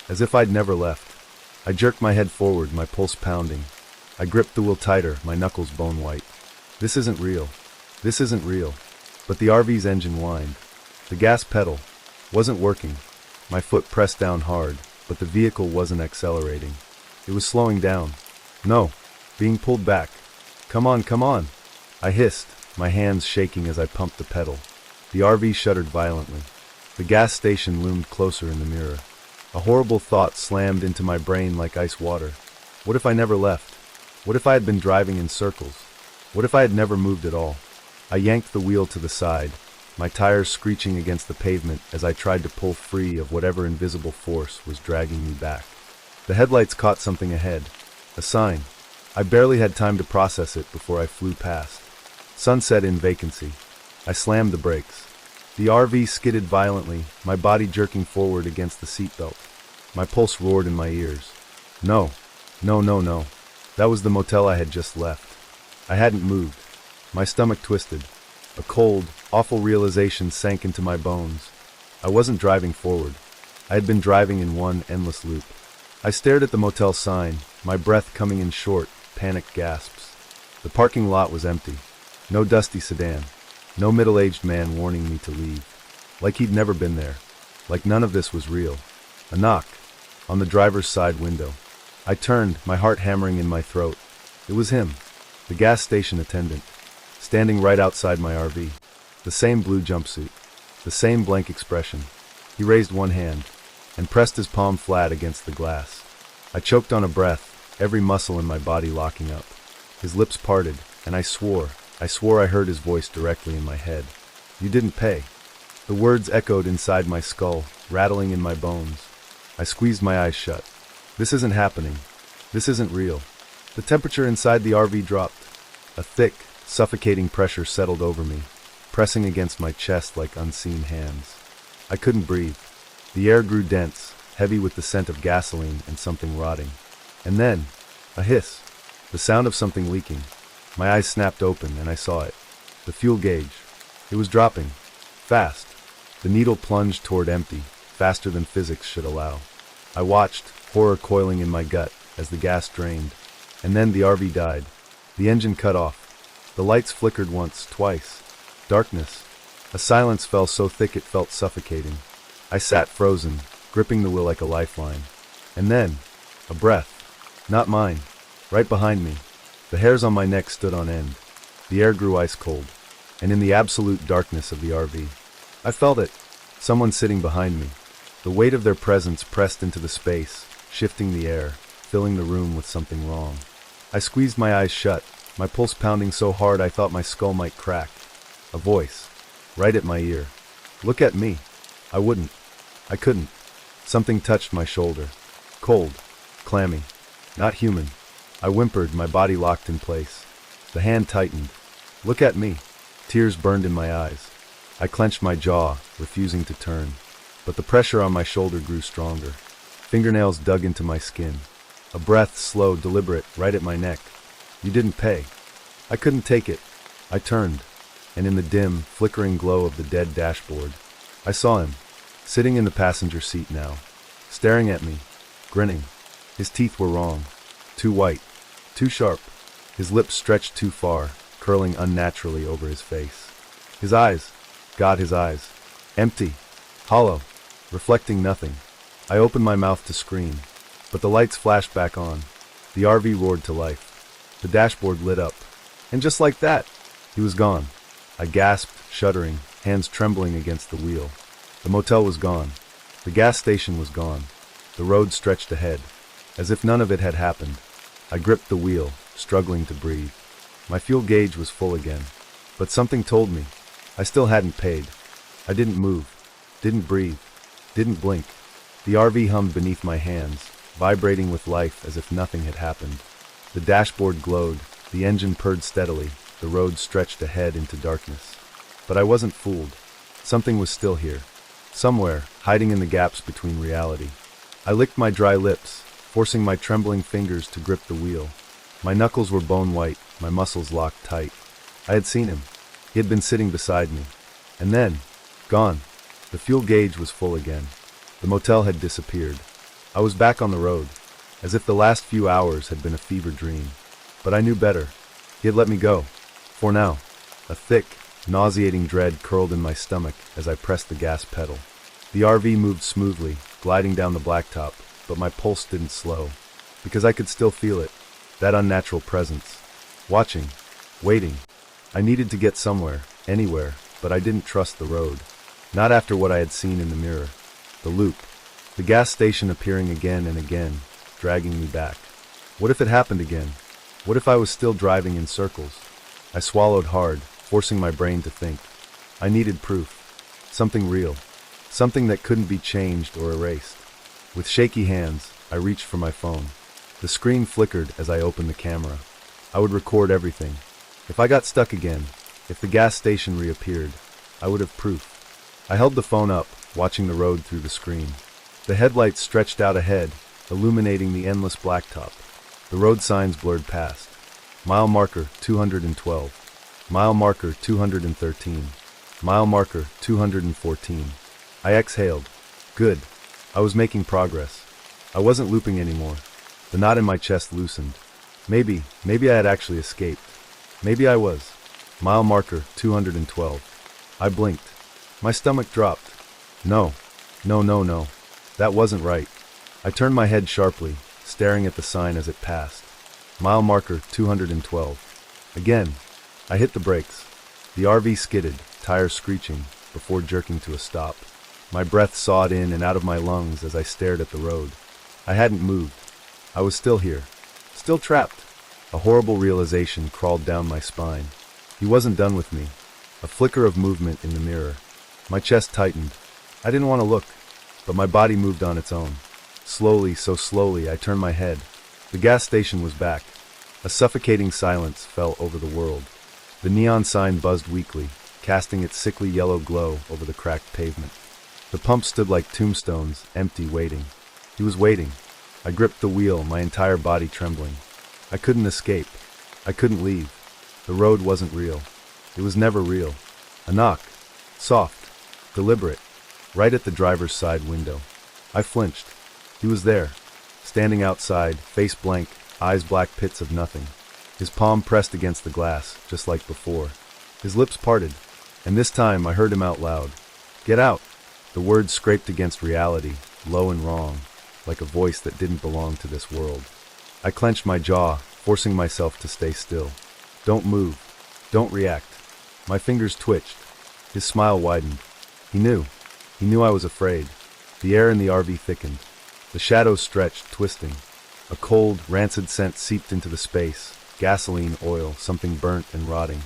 as if I'd never left. I jerked my head forward, my pulse pounding. I gripped the wheel tighter, my knuckles bone white. This isn't real. This isn't real. But the RV's engine whined. The gas pedal wasn't working. My foot pressed down hard, but the vehicle wasn't accelerating. It was slowing down. No, being pulled back. Come on, come on, I hissed, my hands shaking as I pumped the pedal. The RV shuddered violently. The gas station loomed closer in the mirror. A horrible thought slammed into my brain like ice water. What if I never left? What if I had been driving in circles? What if I had never moved at all? I yanked the wheel to the side, my tires screeching against the pavement as I tried to pull free of whatever invisible force was dragging me back. The headlights caught something ahead. A sign. I barely had time to process it before I flew past. Sunset in vacancy. I slammed the brakes. The RV skidded violently, my body jerking forward against the seatbelt. My pulse roared in my ears. No. No, no, no. That was the motel I had just left. I hadn't moved. My stomach twisted. A cold, awful realization sank into my bones. I wasn't driving forward. I had been driving in one endless loop. I stared at the motel sign, my breath coming in short, panicked gasps. The parking lot was empty. No dusty sedan. No middle-aged man warning me to leave. Like he'd never been there. Like none of this was real. A knock. On the driver's side window. I turned, my heart hammering in my throat. It was him. The gas station attendant. Standing right outside my RV. The same blue jumpsuit. The same blank expression. He raised one hand and pressed his palm flat against the glass. I choked on a breath, every muscle in my body locking up. His lips parted, and I swore I heard his voice directly in my head. You didn't pay. The words echoed inside my skull, rattling in my bones. I squeezed my eyes shut. This isn't happening. This isn't real. The temperature inside the RV dropped. A thick, suffocating pressure settled over me, pressing against my chest like unseen hands. I couldn't breathe. The air grew dense, heavy with the scent of gasoline and something rotting. And then, a hiss. The sound of something leaking. My eyes snapped open and I saw it. The fuel gauge. It was dropping. Fast. The needle plunged toward empty, faster than physics should allow. I watched, horror coiling in my gut, as the gas drained. And then the RV died. The engine cut off. The lights flickered once, twice. Darkness. A silence fell so thick it felt suffocating. I sat frozen, gripping the wheel like a lifeline. And then, a breath. Not mine. Right behind me. The hairs on my neck stood on end. The air grew ice cold. And in the absolute darkness of the RV, I felt it. Someone sitting behind me. The weight of their presence pressed into the space, shifting the air, filling the room with something wrong. I squeezed my eyes shut, my pulse pounding so hard I thought my skull might crack. A voice. Right at my ear. Look at me. I wouldn't. I couldn't. Something touched my shoulder. Cold. Clammy. Not human. I whimpered, my body locked in place. The hand tightened. Look at me. Tears burned in my eyes. I clenched my jaw, refusing to turn. But the pressure on my shoulder grew stronger. Fingernails dug into my skin. A breath, slow, deliberate, right at my neck. You didn't pay. I couldn't take it. I turned. And in the dim, flickering glow of the dead dashboard, I saw him, sitting in the passenger seat now, staring at me, grinning. His teeth were wrong. Too white. Too sharp. His lips stretched too far, curling unnaturally over his face. His eyes. God, his eyes. Empty. Hollow. Reflecting nothing. I opened my mouth to scream, but the lights flashed back on. The RV roared to life. The dashboard lit up. And just like that, he was gone. I gasped, shuddering, hands trembling against the wheel. The motel was gone. The gas station was gone. The road stretched ahead, as if none of it had happened. I gripped the wheel, struggling to breathe. My fuel gauge was full again, but something told me I still hadn't paid. I didn't move, didn't breathe, didn't blink. The RV hummed beneath my hands, vibrating with life as if nothing had happened. The dashboard glowed, the engine purred steadily, the road stretched ahead into darkness. But I wasn't fooled. Something was still here, somewhere, hiding in the gaps between reality. I licked my dry lips, forcing my trembling fingers to grip the wheel. My knuckles were bone white, my muscles locked tight. I had seen him. He had been sitting beside me. And then, gone. The fuel gauge was full again. The motel had disappeared. I was back on the road, as if the last few hours had been a fever dream. But I knew better. He had let me go. For now. A thick, nauseating dread curled in my stomach as I pressed the gas pedal. The RV moved smoothly, gliding down the blacktop, but my pulse didn't slow, because I could still feel it, that unnatural presence. Watching, waiting. I needed to get somewhere, anywhere, but I didn't trust the road. Not after what I had seen in the mirror. The loop. The gas station appearing again and again, dragging me back. What if it happened again? What if I was still driving in circles? I swallowed hard, forcing my brain to think. I needed proof. Something real. Something that couldn't be changed or erased. With shaky hands, I reached for my phone. The screen flickered as I opened the camera. I would record everything. If I got stuck again, if the gas station reappeared, I would have proof. I held the phone up, watching the road through the screen. The headlights stretched out ahead, illuminating the endless blacktop. The road signs blurred past. Mile marker 212. Mile marker 213. Mile marker 214. I exhaled. Good. I was making progress. I wasn't looping anymore. The knot in my chest loosened. Maybe I had actually escaped. Maybe I was. Mile marker 212. I blinked. My stomach dropped. No. That wasn't right. I turned my head sharply, staring at the sign as it passed. Mile marker 212. Again, I hit the brakes. The RV skidded, tires screeching, before jerking to a stop. My breath sawed in and out of my lungs as I stared at the road. I hadn't moved. I was still here. Still trapped. A horrible realization crawled down my spine. He wasn't done with me. A flicker of movement in the mirror. My chest tightened. I didn't want to look, but my body moved on its own. Slowly, so slowly, I turned my head. The gas station was back. A suffocating silence fell over the world. The neon sign buzzed weakly, casting its sickly yellow glow over the cracked pavement. The pump stood like tombstones, empty, waiting. He was waiting. I gripped the wheel, my entire body trembling. I couldn't escape. I couldn't leave. The road wasn't real. It was never real. A knock. Soft. Deliberate. Right at the driver's side window. I flinched. He was there. Standing outside, face blank, eyes black pits of nothing. His palm pressed against the glass, just like before. His lips parted. And this time I heard him out loud. Get out. The words scraped against reality, low and wrong, like a voice that didn't belong to this world. I clenched my jaw, forcing myself to stay still. Don't move. Don't react. My fingers twitched. His smile widened. He knew. He knew I was afraid. The air in the RV thickened. The shadows stretched, twisting. A cold, rancid scent seeped into the space. Gasoline, oil, something burnt and rotting.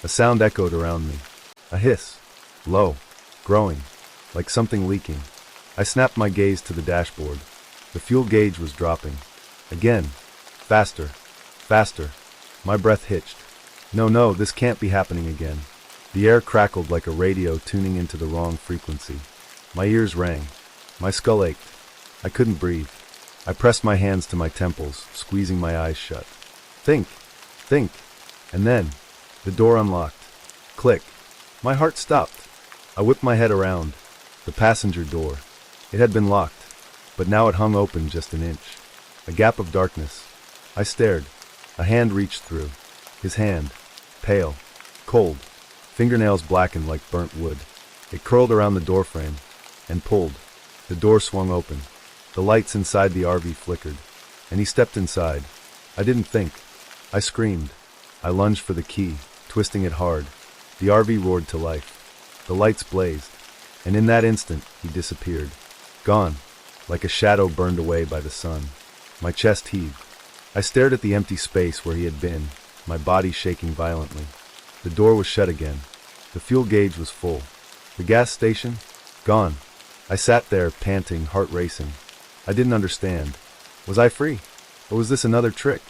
A sound echoed around me. A hiss. Low. Growing. Like something leaking. I snapped my gaze to the dashboard. The fuel gauge was dropping. Again. Faster. Faster. My breath hitched. No, this can't be happening again. The air crackled like a radio tuning into the wrong frequency. My ears rang. My skull ached. I couldn't breathe. I pressed my hands to my temples, squeezing my eyes shut. Think. And then, the door unlocked. Click. My heart stopped. I whipped my head around. The passenger door. It had been locked, but now it hung open just an inch. A gap of darkness. I stared. A hand reached through. His hand. Pale. Cold. Fingernails blackened like burnt wood. It curled around the doorframe and pulled. The door swung open. The lights inside the RV flickered, and he stepped inside. I didn't think. I screamed. I lunged for the key, twisting it hard. The RV roared to life. The lights blazed, and in that instant, he disappeared. Gone, like a shadow burned away by the sun. My chest heaved. I stared at the empty space where he had been, my body shaking violently. The door was shut again. The fuel gauge was full. The gas station? Gone. I sat there, panting, heart racing. I didn't understand. Was I free? Or was this another trick?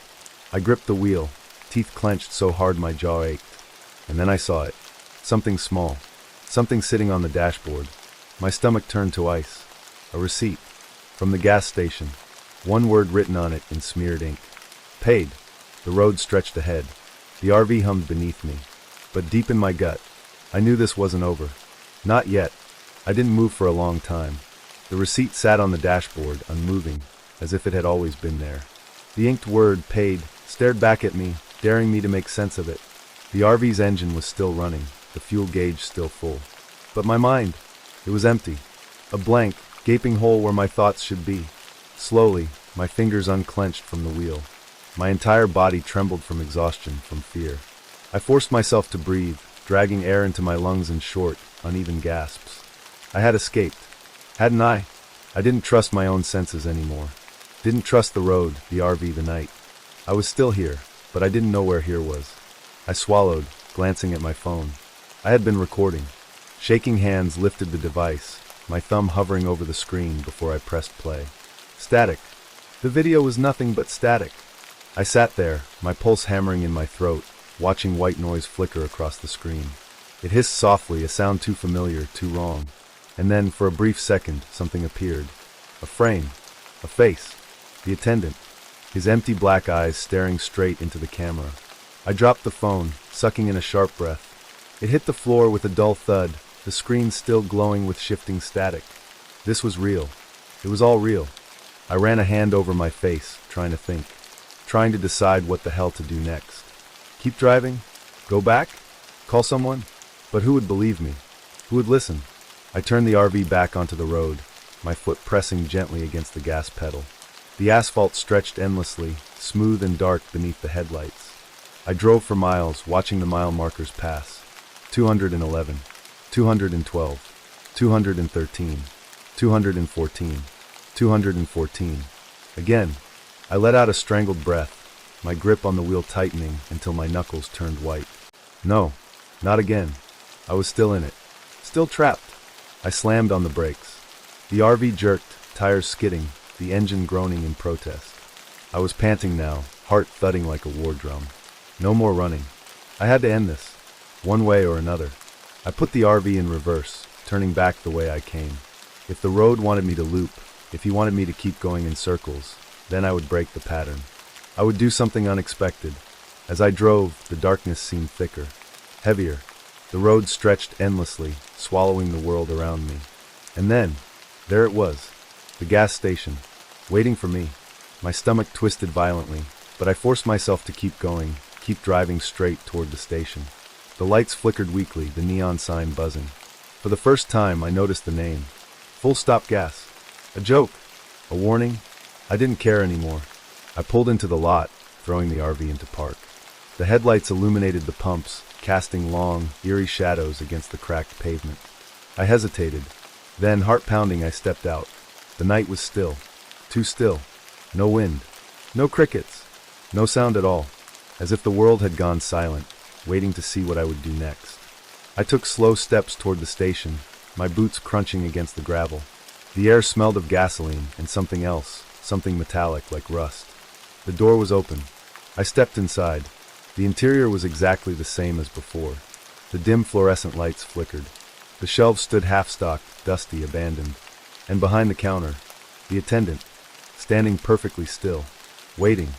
I gripped the wheel, teeth clenched so hard my jaw ached. And then I saw it. Something small. Something sitting on the dashboard. My stomach turned to ice. A receipt. From the gas station. One word written on it in smeared ink. Paid. The road stretched ahead. The RV hummed beneath me. But deep in my gut, I knew this wasn't over. Not yet. I didn't move for a long time. The receipt sat on the dashboard, unmoving, as if it had always been there. The inked word, paid, stared back at me, daring me to make sense of it. The RV's engine was still running, the fuel gauge still full. But my mind, it was empty. A blank, gaping hole where my thoughts should be. Slowly, my fingers unclenched from the wheel. My entire body trembled from exhaustion, from fear. I forced myself to breathe, dragging air into my lungs in short, uneven gasps. I had escaped. Hadn't I? I didn't trust my own senses anymore. Didn't trust the road, the RV, the night. I was still here, but I didn't know where here was. I swallowed, glancing at my phone. I had been recording. Shaking hands lifted the device, my thumb hovering over the screen before I pressed play. Static. The video was nothing but static. I sat there, my pulse hammering in my throat, watching white noise flicker across the screen. It hissed softly, a sound too familiar, too wrong. And then, for a brief second, something appeared. A frame. A face. The attendant. His empty black eyes staring straight into the camera. I dropped the phone, sucking in a sharp breath. It hit the floor with a dull thud, the screen still glowing with shifting static. This was real. It was all real. I ran a hand over my face, trying to think. Trying to decide what the hell to do next. Keep driving? Go back? Call someone? But who would believe me? Who would listen? I turned the RV back onto the road, my foot pressing gently against the gas pedal. The asphalt stretched endlessly, smooth and dark beneath the headlights. I drove for miles, watching the mile markers pass. 211, 212, 213, 214, 214. Again, I let out a strangled breath, my grip on the wheel tightening until my knuckles turned white. No, not again. I was still in it. Still trapped. I slammed on the brakes. The RV jerked, tires skidding, the engine groaning in protest. I was panting now, heart thudding like a war drum. No more running. I had to end this, one way or another. I put the RV in reverse, turning back the way I came. If the road wanted me to loop, if he wanted me to keep going in circles, then I would break the pattern. I would do something unexpected. As I drove, the darkness seemed thicker, heavier. The road stretched endlessly, swallowing the world around me. And then, there it was, the gas station, waiting for me. My stomach twisted violently, but I forced myself to keep going, keep driving straight toward the station. The lights flickered weakly, the neon sign buzzing. For the first time, I noticed the name. Full stop gas. A joke. A warning. I didn't care anymore. I pulled into the lot, throwing the RV into park. The headlights illuminated the pumps, casting long, eerie shadows against the cracked pavement. I hesitated. Then, heart pounding, I stepped out. The night was still. Too still. No wind. No crickets. No sound at all. As if the world had gone silent, waiting to see what I would do next. I took slow steps toward the station, my boots crunching against the gravel. The air smelled of gasoline and something else, something metallic like rust. The door was open. I stepped inside. The interior was exactly the same as before. The dim fluorescent lights flickered. The shelves stood half-stocked, dusty, abandoned. And behind the counter, the attendant, standing perfectly still, waiting.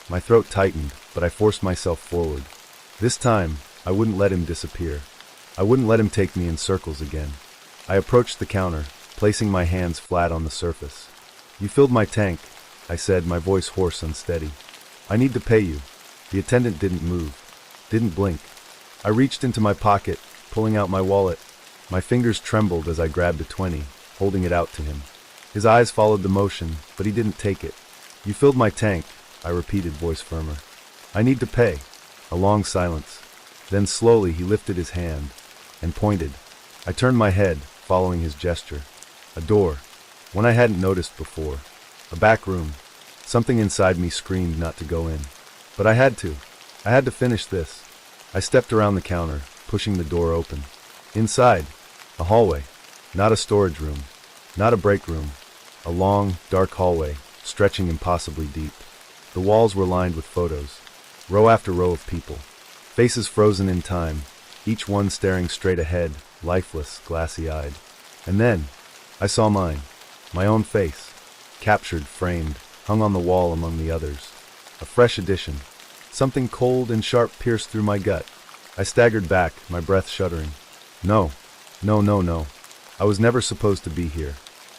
My throat tightened, but I forced myself forward. This time, I wouldn't let him disappear. I wouldn't let him take me in circles again. I approached the counter, placing my hands flat on the surface. "You filled my tank," I said, my voice hoarse, unsteady. "I need to pay you." The attendant didn't move, didn't blink. I reached into my pocket, pulling out my wallet. My fingers trembled as I grabbed a 20, holding it out to him. His eyes followed the motion, but he didn't take it. "You filled my tank," I repeated, voice firmer. "I need to pay." A long silence. Then slowly he lifted his hand and pointed. I turned my head, following his gesture. A door. One I hadn't noticed before. A back room. Something inside me screamed not to go in. But I had to. I had to finish this. I stepped around the counter, pushing the door open. Inside, a hallway. Not a storage room. Not a break room. A long, dark hallway, stretching impossibly deep. The walls were lined with photos. Row after row of people. Faces frozen in time, each one staring straight ahead, lifeless, glassy-eyed. And then, I saw mine. My own face. Captured, framed, hung on the wall among the others. A fresh edition. Something cold and sharp pierced through my gut. I staggered back, my breath shuddering. No. I was never supposed to be here.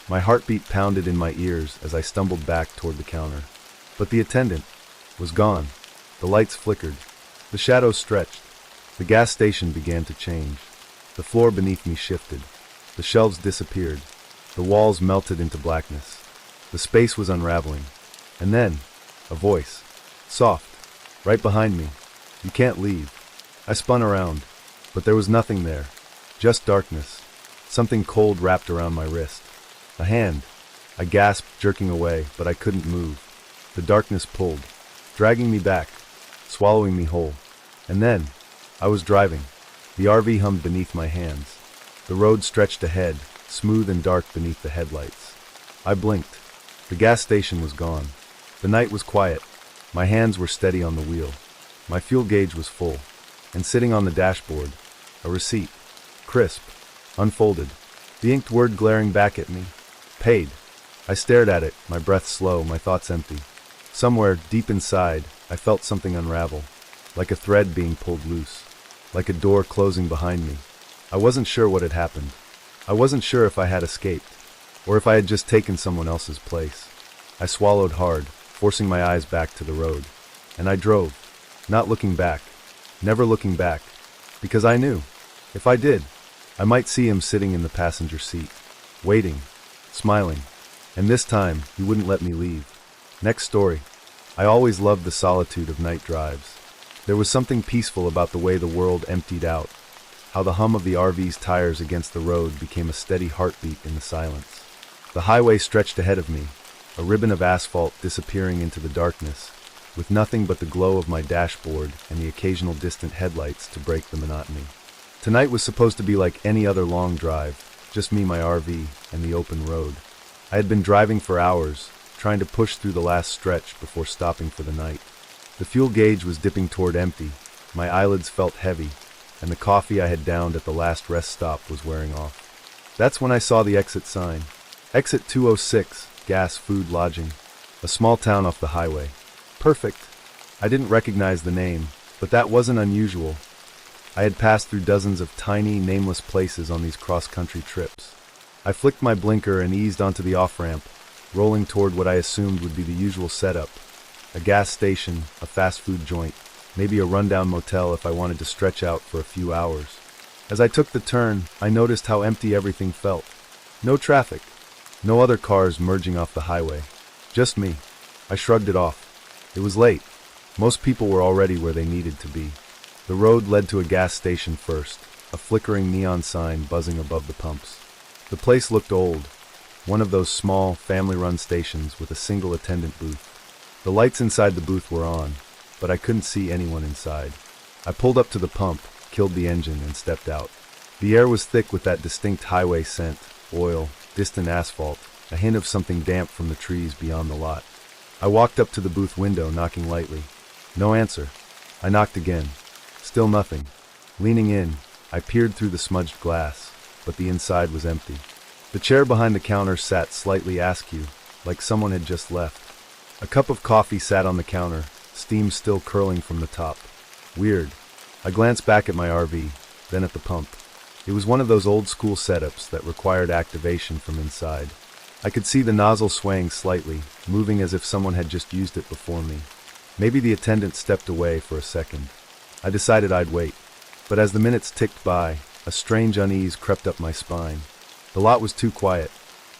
My heartbeat pounded in my ears as I stumbled back toward the counter. But the attendant was gone. The lights flickered. The shadows stretched. The gas station began to change. The floor beneath me shifted. The shelves disappeared. The walls melted into blackness. The space was unraveling. And then, a voice. Soft. Right behind me. You can't leave. I spun around. But there was nothing there. Just darkness. Something cold wrapped around my wrist. A hand. I gasped, jerking away, but I couldn't move. The darkness pulled, dragging me back, swallowing me whole. And then, I was driving. The RV hummed beneath my hands. The road stretched ahead, smooth and dark beneath the headlights. I blinked. The gas station was gone. The night was quiet. My hands were steady on the wheel. My fuel gauge was full. And sitting on the dashboard, a receipt. Crisp. Unfolded. The inked word glaring back at me. Paid. I stared at it, my breath slow, my thoughts empty. Somewhere, deep inside, I felt something unravel. Like a thread being pulled loose. Like a door closing behind me. I wasn't sure what had happened. I wasn't sure if I had escaped. Or if I had just taken someone else's place. I swallowed hard, forcing my eyes back to the road. And I drove. Not looking back. Never looking back. Because I knew. If I did, I might see him sitting in the passenger seat. Waiting. Smiling. And this time, he wouldn't let me leave. Next story. I always loved the solitude of night drives. There was something peaceful about the way the world emptied out. How the hum of the RV's tires against the road became a steady heartbeat in the silence. The highway stretched ahead of me, a ribbon of asphalt disappearing into the darkness, with nothing but the glow of my dashboard and the occasional distant headlights to break the monotony. Tonight was supposed to be like any other long drive, just me, my RV, and the open road. I had been driving for hours, trying to push through the last stretch before stopping for the night. The fuel gauge was dipping toward empty, my eyelids felt heavy, and the coffee I had downed at the last rest stop was wearing off. That's when I saw the exit sign. Exit 206, gas, food, lodging. A small town off the highway. Perfect. I didn't recognize the name, but that wasn't unusual. I had passed through dozens of tiny, nameless places on these cross-country trips. I flicked my blinker and eased onto the off-ramp, rolling toward what I assumed would be the usual setup. A gas station, a fast food joint, maybe a rundown motel if I wanted to stretch out for a few hours. As I took the turn, I noticed how empty everything felt. No traffic. No other cars merging off the highway. Just me. I shrugged it off. It was late. Most people were already where they needed to be. The road led to a gas station first, a flickering neon sign buzzing above the pumps. The place looked old. One of those small, family-run stations with a single attendant booth. The lights inside the booth were on, but I couldn't see anyone inside. I pulled up to the pump, killed the engine, and stepped out. The air was thick with that distinct highway scent, oil, distant asphalt, a hint of something damp from the trees beyond the lot. I walked up to the booth window, knocking lightly. No answer. I knocked again. Still nothing. Leaning in, I peered through the smudged glass, but the inside was empty. The chair behind the counter sat slightly askew, like someone had just left. A cup of coffee sat on the counter, steam still curling from the top. Weird. I glanced back at my RV, then at the pump. It was one of those old-school setups that required activation from inside. I could see the nozzle swaying slightly, moving as if someone had just used it before me. Maybe the attendant stepped away for a second. I decided I'd wait. But as the minutes ticked by, a strange unease crept up my spine. The lot was too quiet.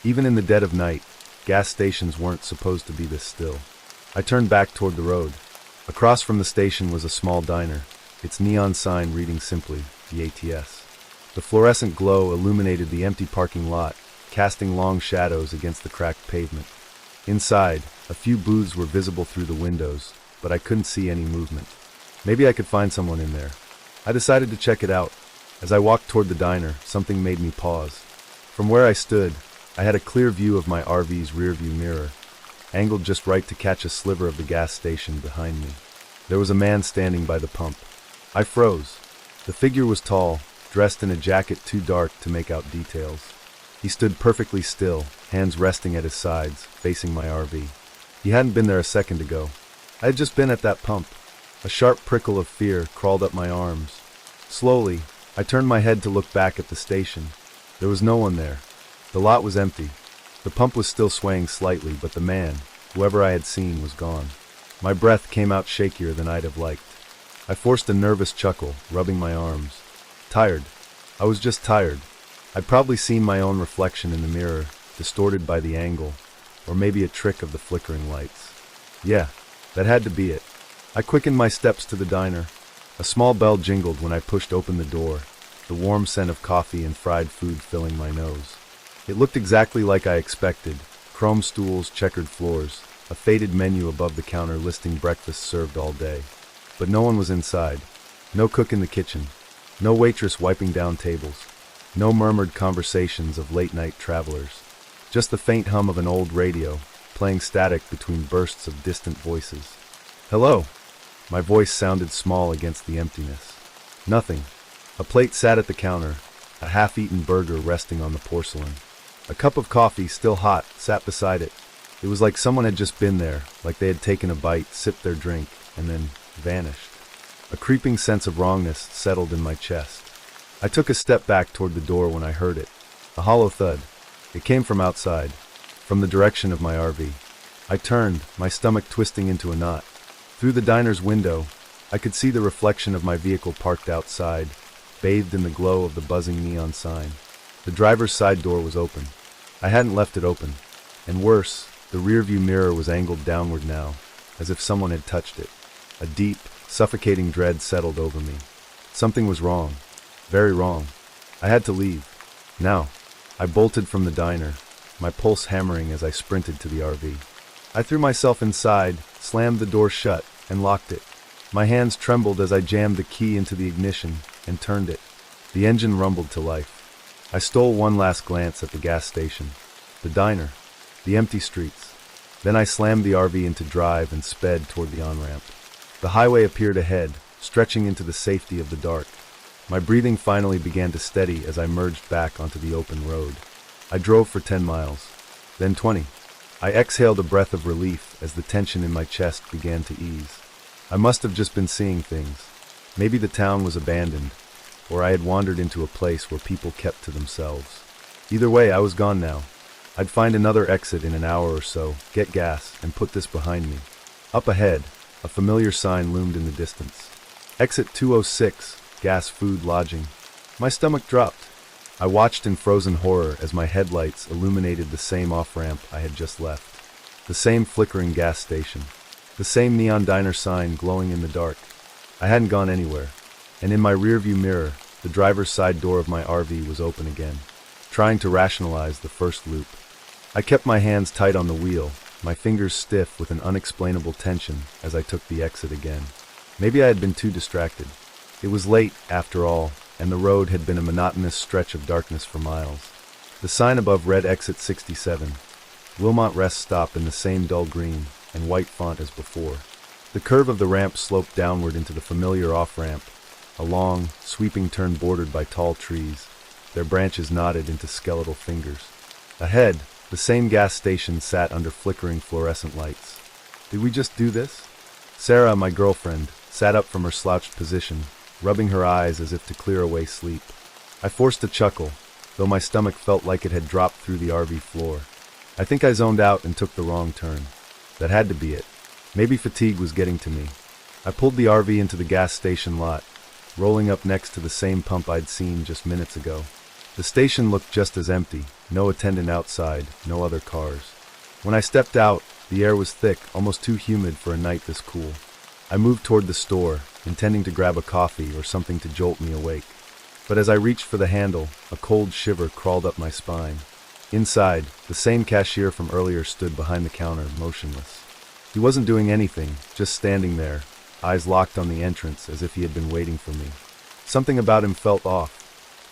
Even in the dead of night, gas stations weren't supposed to be this still. I turned back toward the road. Across from the station was a small diner, its neon sign reading simply, the ATS. The fluorescent glow illuminated the empty parking lot, casting long shadows against the cracked pavement. Inside, a few booths were visible through the windows, but I couldn't see any movement. Maybe I could find someone in there. I decided to check it out. As I walked toward the diner, something made me pause. From where I stood, I had a clear view of my RV's rearview mirror, angled just right to catch a sliver of the gas station behind me. There was a man standing by the pump. I froze. The figure was tall, dressed in a jacket too dark to make out details. He stood perfectly still, hands resting at his sides, facing my RV. He hadn't been there a second ago. I had just been at that pump. A sharp prickle of fear crawled up my arms. Slowly, I turned my head to look back at the station. There was no one there. The lot was empty. The pump was still swaying slightly, but the man, whoever I had seen, was gone. My breath came out shakier than I'd have liked. I forced a nervous chuckle, rubbing my arms. Tired. I was just tired. I'd probably seen my own reflection in the mirror, distorted by the angle, or maybe a trick of the flickering lights. Yeah, that had to be it. I quickened my steps to the diner. A small bell jingled when I pushed open the door, the warm scent of coffee and fried food filling my nose. It looked exactly like I expected: chrome stools, checkered floors, a faded menu above the counter listing breakfast served all day. But no one was inside. No cook in the kitchen. No waitress wiping down tables. No murmured conversations of late-night travelers. Just the faint hum of an old radio, playing static between bursts of distant voices. "Hello." My voice sounded small against the emptiness. Nothing. A plate sat at the counter, a half-eaten burger resting on the porcelain. A cup of coffee, still hot, sat beside it. It was like someone had just been there, like they had taken a bite, sipped their drink, and then vanished. A creeping sense of wrongness settled in my chest. I took a step back toward the door when I heard it. A hollow thud. It came from outside, from the direction of my RV. I turned, my stomach twisting into a knot. Through the diner's window, I could see the reflection of my vehicle parked outside, bathed in the glow of the buzzing neon sign. The driver's side door was open. I hadn't left it open. And worse, the rearview mirror was angled downward now, as if someone had touched it. A deep, suffocating dread settled over me. Something was wrong. Very wrong. I had to leave. Now. I bolted from the diner, my pulse hammering as I sprinted to the RV. I threw myself inside, slammed the door shut, and locked it. My hands trembled as I jammed the key into the ignition and turned it. The engine rumbled to life. I stole one last glance at the gas station, the diner, the empty streets. Then I slammed the RV into drive and sped toward the on-ramp. The highway appeared ahead, stretching into the safety of the dark. My breathing finally began to steady as I merged back onto the open road. I drove for 10 miles, then 20. I exhaled a breath of relief as the tension in my chest began to ease. I must have just been seeing things. Maybe the town was abandoned, or I had wandered into a place where people kept to themselves. Either way, I was gone now. I'd find another exit in an hour or so, get gas, and put this behind me. Up ahead, a familiar sign loomed in the distance. Exit 206, gas, food, lodging. My stomach dropped. I watched in frozen horror as my headlights illuminated the same off-ramp I had just left. The same flickering gas station. The same neon diner sign glowing in the dark. I hadn't gone anywhere. And in my rearview mirror, the driver's side door of my RV was open again, trying to rationalize the first loop. I kept my hands tight on the wheel, my fingers stiff with an unexplainable tension as I took the exit again. Maybe I had been too distracted. It was late, after all, and the road had been a monotonous stretch of darkness for miles. The sign above read Exit 67, Wilmot Rest Stop, in the same dull green and white font as before. The curve of the ramp sloped downward into the familiar off-ramp, a long, sweeping turn bordered by tall trees, their branches knotted into skeletal fingers. Ahead, the same gas station sat under flickering fluorescent lights. Did we just do this? Sarah, my girlfriend, sat up from her slouched position, rubbing her eyes as if to clear away sleep. I forced a chuckle, though my stomach felt like it had dropped through the RV floor. I think I zoned out and took the wrong turn. That had to be it. Maybe fatigue was getting to me. I pulled the RV into the gas station lot, rolling up next to the same pump I'd seen just minutes ago. The station looked just as empty, no attendant outside, no other cars. When I stepped out, the air was thick, almost too humid for a night this cool. I moved toward the store, intending to grab a coffee or something to jolt me awake. But as I reached for the handle, a cold shiver crawled up my spine. Inside, the same cashier from earlier stood behind the counter, motionless. He wasn't doing anything, just standing there, eyes locked on the entrance as if he had been waiting for me. Something about him felt off.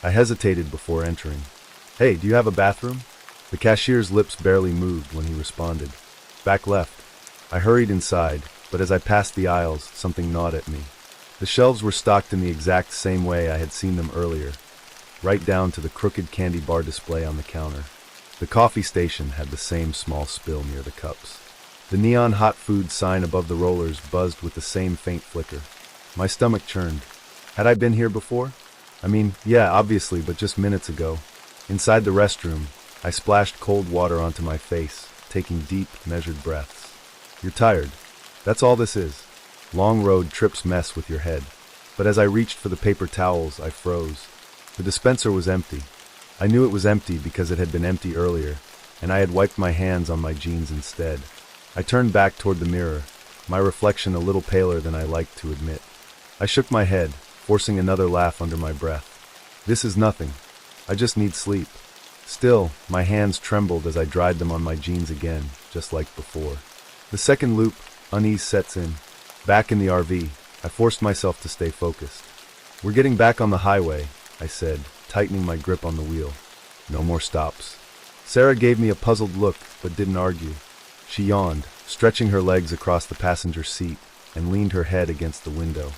I hesitated before entering. "Hey, do you have a bathroom?" The cashier's lips barely moved when he responded. "Back left." I hurried inside, but as I passed the aisles, something gnawed at me. The shelves were stocked in the exact same way I had seen them earlier, right down to the crooked candy bar display on the counter. The coffee station had the same small spill near the cups. The neon hot food sign above the rollers buzzed with the same faint flicker. My stomach churned. Had I been here before? I mean, yeah, obviously, but just minutes ago. Inside the restroom, I splashed cold water onto my face, taking deep, measured breaths. You're tired. That's all this is. Long road trips mess with your head. But as I reached for the paper towels, I froze. The dispenser was empty. I knew it was empty because it had been empty earlier, and I had wiped my hands on my jeans instead. I turned back toward the mirror, my reflection a little paler than I liked to admit. I shook my head, forcing another laugh under my breath. This is nothing. I just need sleep. Still, my hands trembled as I dried them on my jeans again, just like before. The second loop, unease sets in. Back in the RV, I forced myself to stay focused. We're getting back on the highway, I said, tightening my grip on the wheel. No more stops. Sarah gave me a puzzled look, but didn't argue. She yawned, stretching her legs across the passenger seat, and leaned her head against the window.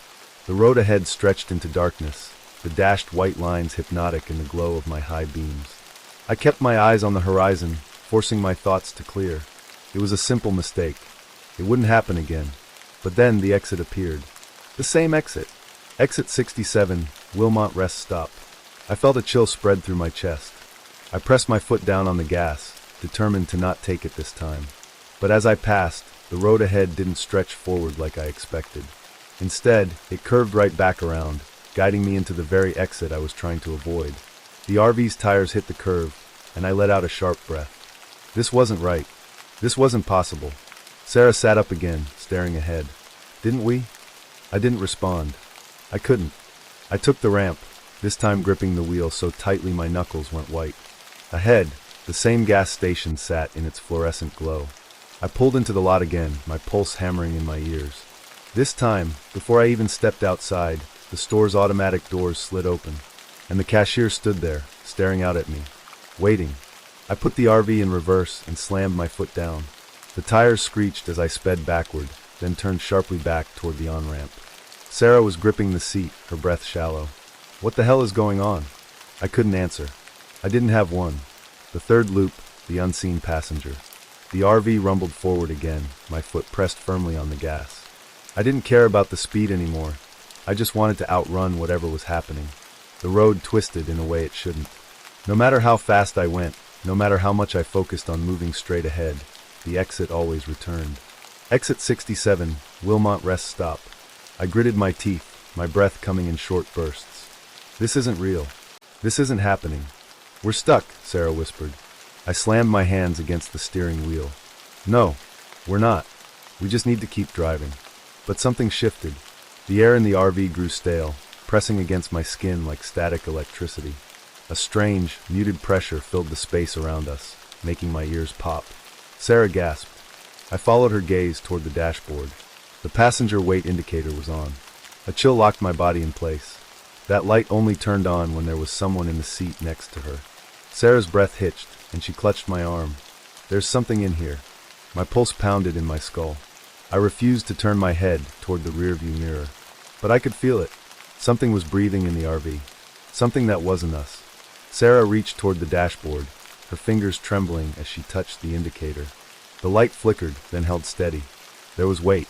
The road ahead stretched into darkness, the dashed white lines hypnotic in the glow of my high beams. I kept my eyes on the horizon, forcing my thoughts to clear. It was a simple mistake. It wouldn't happen again. But then the exit appeared. The same exit. Exit 67, Wilmot Rest Stop. I felt a chill spread through my chest. I pressed my foot down on the gas, determined to not take it this time. But as I passed, the road ahead didn't stretch forward like I expected. Instead, it curved right back around, guiding me into the very exit I was trying to avoid. The RV's tires hit the curve, and I let out a sharp breath. This wasn't right. This wasn't possible. Sarah sat up again, staring ahead. Didn't we? I didn't respond. I couldn't. I took the ramp, this time gripping the wheel so tightly my knuckles went white. Ahead, the same gas station sat in its fluorescent glow. I pulled into the lot again, my pulse hammering in my ears. This time, before I even stepped outside, the store's automatic doors slid open, and the cashier stood there, staring out at me, waiting. I put the RV in reverse and slammed my foot down. The tires screeched as I sped backward, then turned sharply back toward the on-ramp. Sarah was gripping the seat, her breath shallow. What the hell is going on? I couldn't answer. I didn't have one. The third loop, the unseen passenger. The RV rumbled forward again, my foot pressed firmly on the gas. I didn't care about the speed anymore. I just wanted to outrun whatever was happening. The road twisted in a way it shouldn't. No matter how fast I went, no matter how much I focused on moving straight ahead, the exit always returned. Exit 67, Wilmot Rest Stop. I gritted my teeth, my breath coming in short bursts. This isn't real. This isn't happening. We're stuck, Sarah whispered. I slammed my hands against the steering wheel. No, we're not. We just need to keep driving. But something shifted. The air in the RV grew stale, pressing against my skin like static electricity. A strange, muted pressure filled the space around us, making my ears pop. Sarah gasped. I followed her gaze toward the dashboard. The passenger weight indicator was on. A chill locked my body in place. That light only turned on when there was someone in the seat next to her. Sarah's breath hitched, and she clutched my arm. There's something in here. My pulse pounded in my skull. I refused to turn my head toward the rearview mirror. But I could feel it. Something was breathing in the RV. Something that wasn't us. Sarah reached toward the dashboard, her fingers trembling as she touched the indicator. The light flickered, then held steady. There was weight.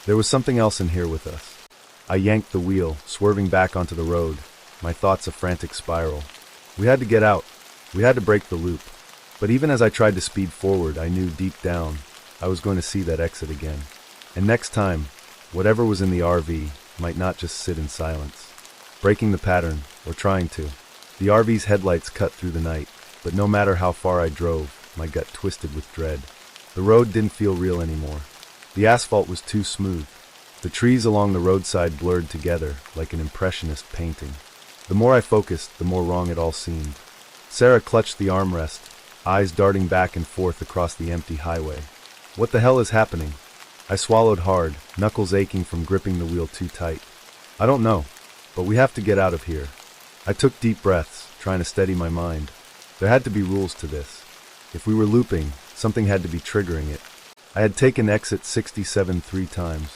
There was something else in here with us. I yanked the wheel, swerving back onto the road, my thoughts a frantic spiral. We had to get out. We had to break the loop. But even as I tried to speed forward, I knew deep down I was going to see that exit again. And next time, whatever was in the RV might not just sit in silence, breaking the pattern, or trying to. The RV's headlights cut through the night, but no matter how far I drove, my gut twisted with dread. The road didn't feel real anymore. The asphalt was too smooth. The trees along the roadside blurred together like an impressionist painting. The more I focused, the more wrong it all seemed. Sarah clutched the armrest, eyes darting back and forth across the empty highway. What the hell is happening? I swallowed hard, knuckles aching from gripping the wheel too tight. I don't know, but we have to get out of here. I took deep breaths, trying to steady my mind. There had to be rules to this. If we were looping, something had to be triggering it. I had taken exit 67 3 times.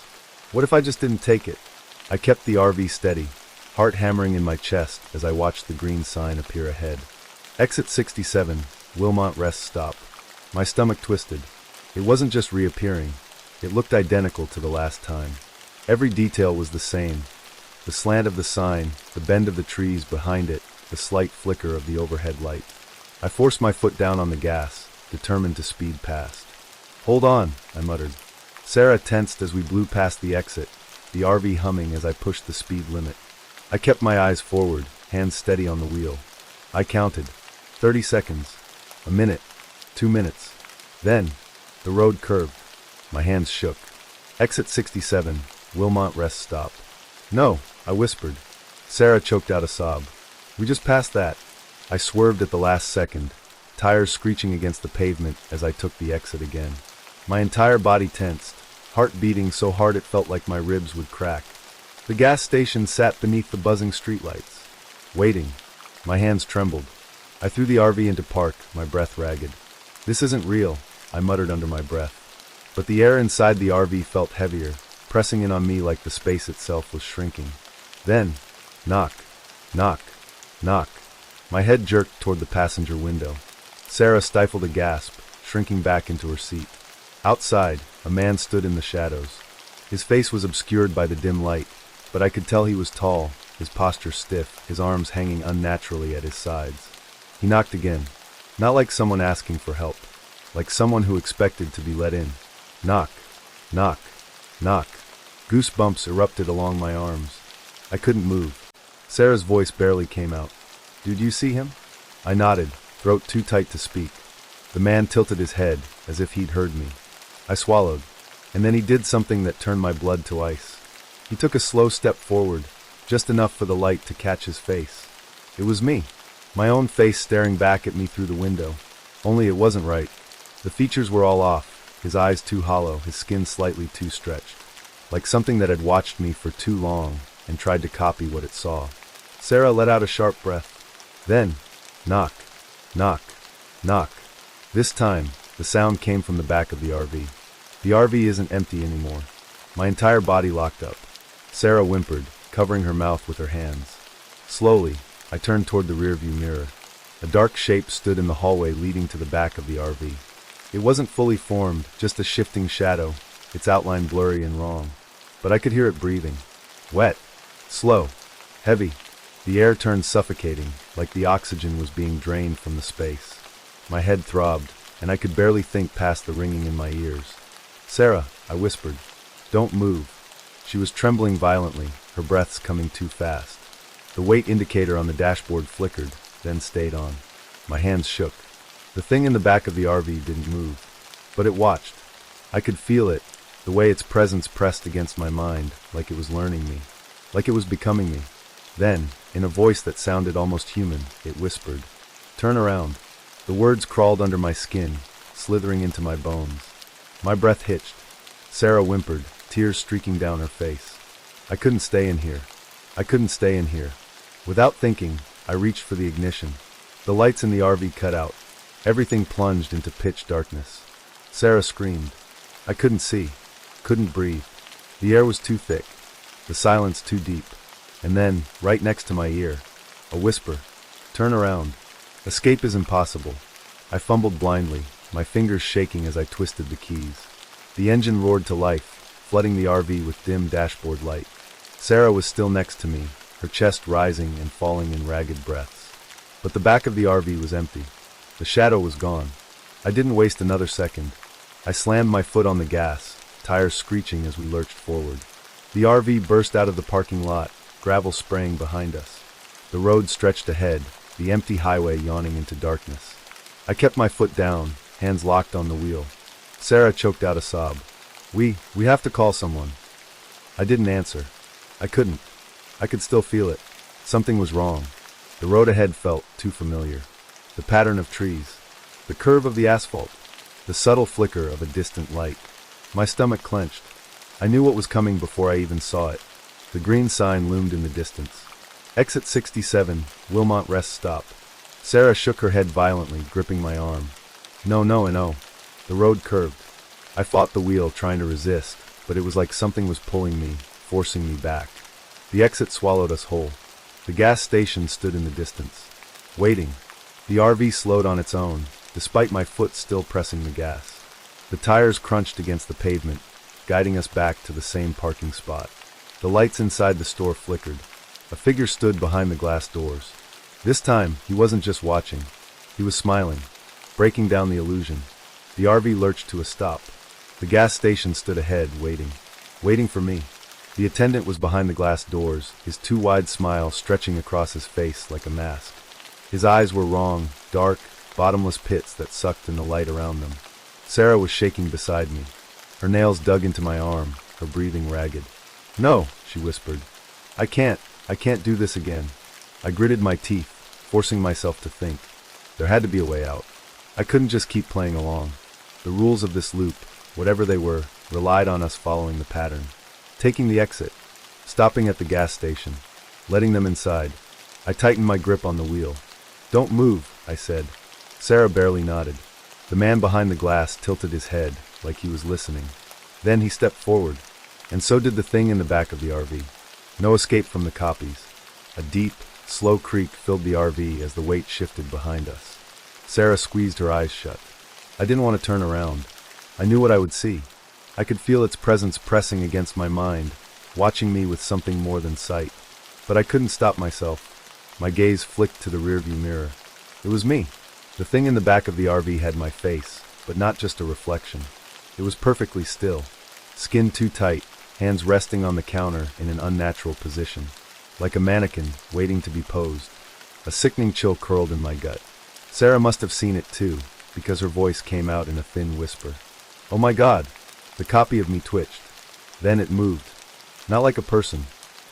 What if I just didn't take it? I kept the RV steady, heart hammering in my chest as I watched the green sign appear ahead. Exit 67, Wilmot Rest Stop. My stomach twisted. It wasn't just reappearing. It looked identical to the last time. Every detail was the same. The slant of the sign, the bend of the trees behind it, the slight flicker of the overhead light. I forced my foot down on the gas, determined to speed past. "Hold on," I muttered. Sarah tensed as we blew past the exit, the RV humming as I pushed the speed limit. I kept my eyes forward, hands steady on the wheel. I counted. 30 seconds. A minute. 2 minutes. Then, the road curved. My hands shook. Exit 67, Wilmot Rest Stop. "No," I whispered. Sarah choked out a sob. "We just passed that." I swerved at the last second, tires screeching against the pavement as I took the exit again. My entire body tensed, heart beating so hard it felt like my ribs would crack. The gas station sat beneath the buzzing streetlights. Waiting. My hands trembled. I threw the RV into park, my breath ragged. "This isn't real," I muttered under my breath. But the air inside the RV felt heavier, pressing in on me like the space itself was shrinking. Then, knock, knock, knock. My head jerked toward the passenger window. Sarah stifled a gasp, shrinking back into her seat. Outside, a man stood in the shadows. His face was obscured by the dim light, but I could tell he was tall, his posture stiff, his arms hanging unnaturally at his sides. He knocked again, not like someone asking for help, like someone who expected to be let in. Knock, knock, knock. Goosebumps erupted along my arms. I couldn't move. Sarah's voice barely came out. "Did you see him?" I nodded, throat too tight to speak. The man tilted his head, as if he'd heard me. I swallowed, and then he did something that turned my blood to ice. He took a slow step forward, just enough for the light to catch his face. It was me, my own face staring back at me through the window. Only it wasn't right. The features were all off, his eyes too hollow, his skin slightly too stretched. Like something that had watched me for too long and tried to copy what it saw. Sarah let out a sharp breath. Then, knock, knock, knock. This time, the sound came from the back of the RV. The RV isn't empty anymore. My entire body locked up. Sarah whimpered, covering her mouth with her hands. Slowly, I turned toward the rearview mirror. A dark shape stood in the hallway leading to the back of the RV. It wasn't fully formed, just a shifting shadow, its outline blurry and wrong. But I could hear it breathing. Wet, slow, heavy. The air turned suffocating, like the oxygen was being drained from the space. My head throbbed, and I could barely think past the ringing in my ears. "Sarah," I whispered, "don't move." She was trembling violently, her breaths coming too fast. The weight indicator on the dashboard flickered, then stayed on. My hands shook. The thing in the back of the RV didn't move, but it watched. I could feel it, the way its presence pressed against my mind, like it was learning me, like it was becoming me. Then, in a voice that sounded almost human, it whispered, "Turn around." The words crawled under my skin, slithering into my bones. My breath hitched. Sarah whimpered, tears streaking down her face. I couldn't stay in here. I couldn't stay in here. Without thinking, I reached for the ignition. The lights in the RV cut out. Everything plunged into pitch darkness. Sarah screamed. I couldn't see, couldn't breathe. The air was too thick, the silence too deep. And then, right next to my ear, a whisper, "Turn around. Escape is impossible." I fumbled blindly, my fingers shaking as I twisted the keys. The engine roared to life, flooding the RV with dim dashboard light. Sarah was still next to me, her chest rising and falling in ragged breaths. But the back of the RV was empty. The shadow was gone. I didn't waste another second. I slammed my foot on the gas, tires screeching as we lurched forward. The RV burst out of the parking lot, gravel spraying behind us. The road stretched ahead, the empty highway yawning into darkness. I kept my foot down, hands locked on the wheel. Sarah choked out a sob. We have to call someone." I didn't answer. I couldn't. I could still feel it. Something was wrong. The road ahead felt too familiar. The pattern of trees, the curve of the asphalt, the subtle flicker of a distant light. My stomach clenched. I knew what was coming before I even saw it. The green sign loomed in the distance. Exit 67, Wilmot Rest Stop. Sarah shook her head violently, gripping my arm. No. The road curved. I fought the wheel, trying to resist, but it was like something was pulling me, forcing me back. The exit swallowed us whole. The gas station stood in the distance, waiting. The RV slowed on its own, despite my foot still pressing the gas. The tires crunched against the pavement, guiding us back to the same parking spot. The lights inside the store flickered. A figure stood behind the glass doors. This time, he wasn't just watching. He was smiling, breaking down the illusion. The RV lurched to a stop. The gas station stood ahead, waiting for me. The attendant was behind the glass doors, his too wide smile stretching across his face like a mask. His eyes were wrong, dark, bottomless pits that sucked in the light around them. Sarah was shaking beside me. Her nails dug into my arm, her breathing ragged. "No," she whispered. I can't do this again." I gritted my teeth, forcing myself to think. There had to be a way out. I couldn't just keep playing along. The rules of this loop, whatever they were, relied on us following the pattern. Taking the exit, stopping at the gas station, letting them inside. I tightened my grip on the wheel. "Don't move," I said. Sarah barely nodded. The man behind the glass tilted his head, like he was listening. Then he stepped forward, and so did the thing in the back of the RV. No escape from the copies. A deep, slow creak filled the RV as the weight shifted behind us. Sarah squeezed her eyes shut. I didn't want to turn around. I knew what I would see. I could feel its presence pressing against my mind, watching me with something more than sight. But I couldn't stop myself. My gaze flicked to the rearview mirror. It was me. The thing in the back of the RV had my face, but not just a reflection. It was perfectly still, skin too tight, hands resting on the counter in an unnatural position, like a mannequin waiting to be posed. A sickening chill curled in my gut. Sarah must have seen it too, because her voice came out in a thin whisper. "Oh my God!" The copy of me twitched. Then it moved. Not like a person,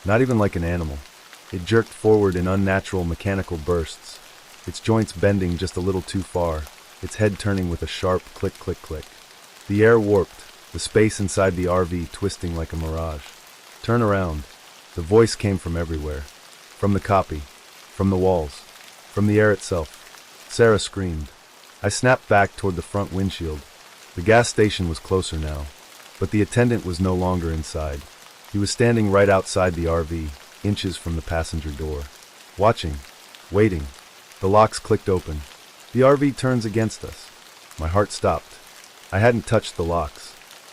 not even like an animal. It jerked forward in unnatural mechanical bursts, its joints bending just a little too far, its head turning with a sharp click, click, click. The air warped, the space inside the RV twisting like a mirage. "Turn around." The voice came from everywhere. From the copy, from the walls, from the air itself. Sarah screamed. I snapped back toward the front windshield. The gas station was closer now, but the attendant was no longer inside. He was standing right outside the RV, inches from the passenger door. Watching, waiting. The locks clicked open. The RV turns against us. My heart stopped. I hadn't touched the locks.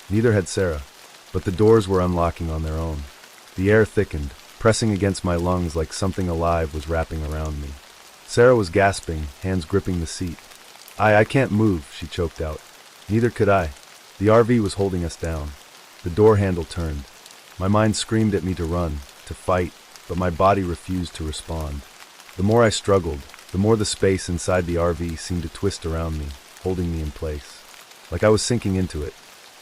Neither had Sarah, but the doors were unlocking on their own. The air thickened, pressing against my lungs like something alive was wrapping around me. Sarah was gasping, hands gripping the seat. I can't move," she choked out. Neither could I. The RV was holding us down. The door handle turned. My mind screamed at me to run, to fight, but my body refused to respond. The more I struggled, the more the space inside the RV seemed to twist around me, holding me in place. Like I was sinking into it.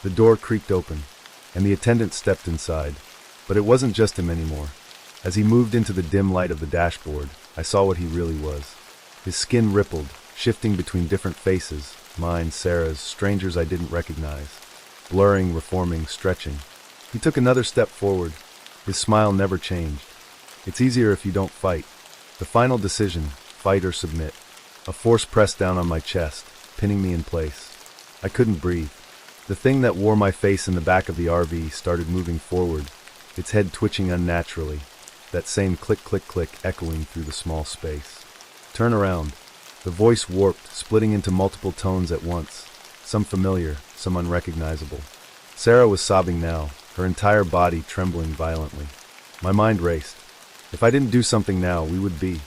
The door creaked open, and the attendant stepped inside. But it wasn't just him anymore. As he moved into the dim light of the dashboard, I saw what he really was. His skin rippled, shifting between different faces, mine, Sarah's, strangers I didn't recognize. Blurring, reforming, stretching. He took another step forward. His smile never changed. "It's easier if you don't fight." The final decision, fight or submit. A force pressed down on my chest, pinning me in place. I couldn't breathe. The thing that wore my face in the back of the RV started moving forward, its head twitching unnaturally, that same click, click, click echoing through the small space. "Turn around." The voice warped, splitting into multiple tones at once, some familiar, some unrecognizable. Sarah was sobbing now, her entire body trembling violently. My mind raced. If I didn't do something now, we would be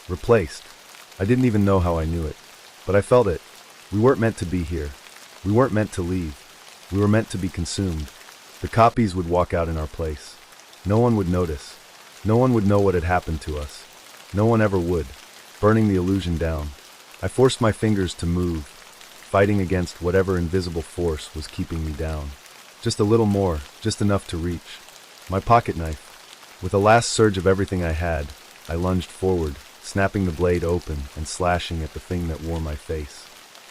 replaced. I didn't even know how I knew it, but I felt it. We weren't meant to be here. We weren't meant to leave. We were meant to be consumed. The copies would walk out in our place. No one would notice. No one would know what had happened to us. No one ever would, burning the illusion down. I forced my fingers to move, fighting against whatever invisible force was keeping me down. Just a little more, just enough to reach. My pocket knife. With a last surge of everything I had, I lunged forward, snapping the blade open and slashing at the thing that wore my face.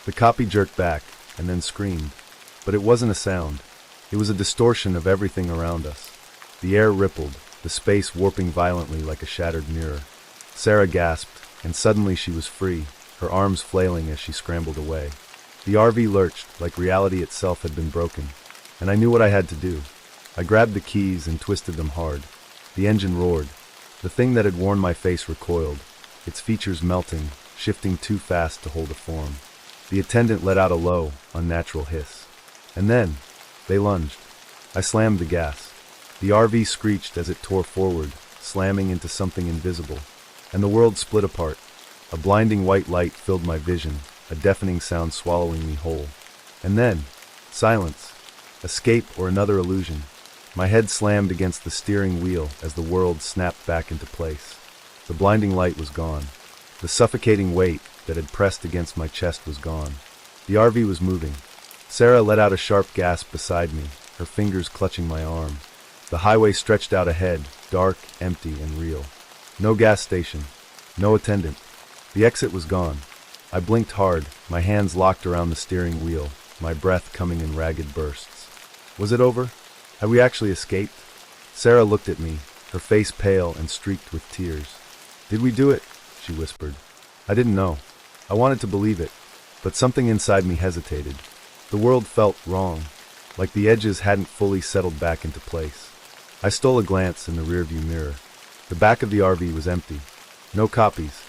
The copy jerked back, and then screamed. But it wasn't a sound. It was a distortion of everything around us. The air rippled, the space warping violently like a shattered mirror. Sarah gasped, and suddenly she was free, her arms flailing as she scrambled away. The RV lurched, like reality itself had been broken, and I knew what I had to do. I grabbed the keys and twisted them hard. The engine roared. The thing that had worn my face recoiled, its features melting, shifting too fast to hold a form. The attendant let out a low, unnatural hiss. And then, they lunged. I slammed the gas. The RV screeched as it tore forward, slamming into something invisible, and the world split apart. A blinding white light filled my vision, a deafening sound swallowing me whole. And then, silence. Escape or another illusion. My head slammed against the steering wheel as the world snapped back into place. The blinding light was gone. The suffocating weight that had pressed against my chest was gone. The RV was moving. Sarah let out a sharp gasp beside me, her fingers clutching my arm. The highway stretched out ahead, dark, empty, and real. No gas station. No attendant. The exit was gone. I blinked hard, my hands locked around the steering wheel, my breath coming in ragged bursts. Was it over? Had we actually escaped? Sarah looked at me, her face pale and streaked with tears. "Did we do it?" she whispered. I didn't know. I wanted to believe it, but something inside me hesitated. The world felt wrong, like the edges hadn't fully settled back into place. I stole a glance in the rearview mirror. The back of the RV was empty. No copies.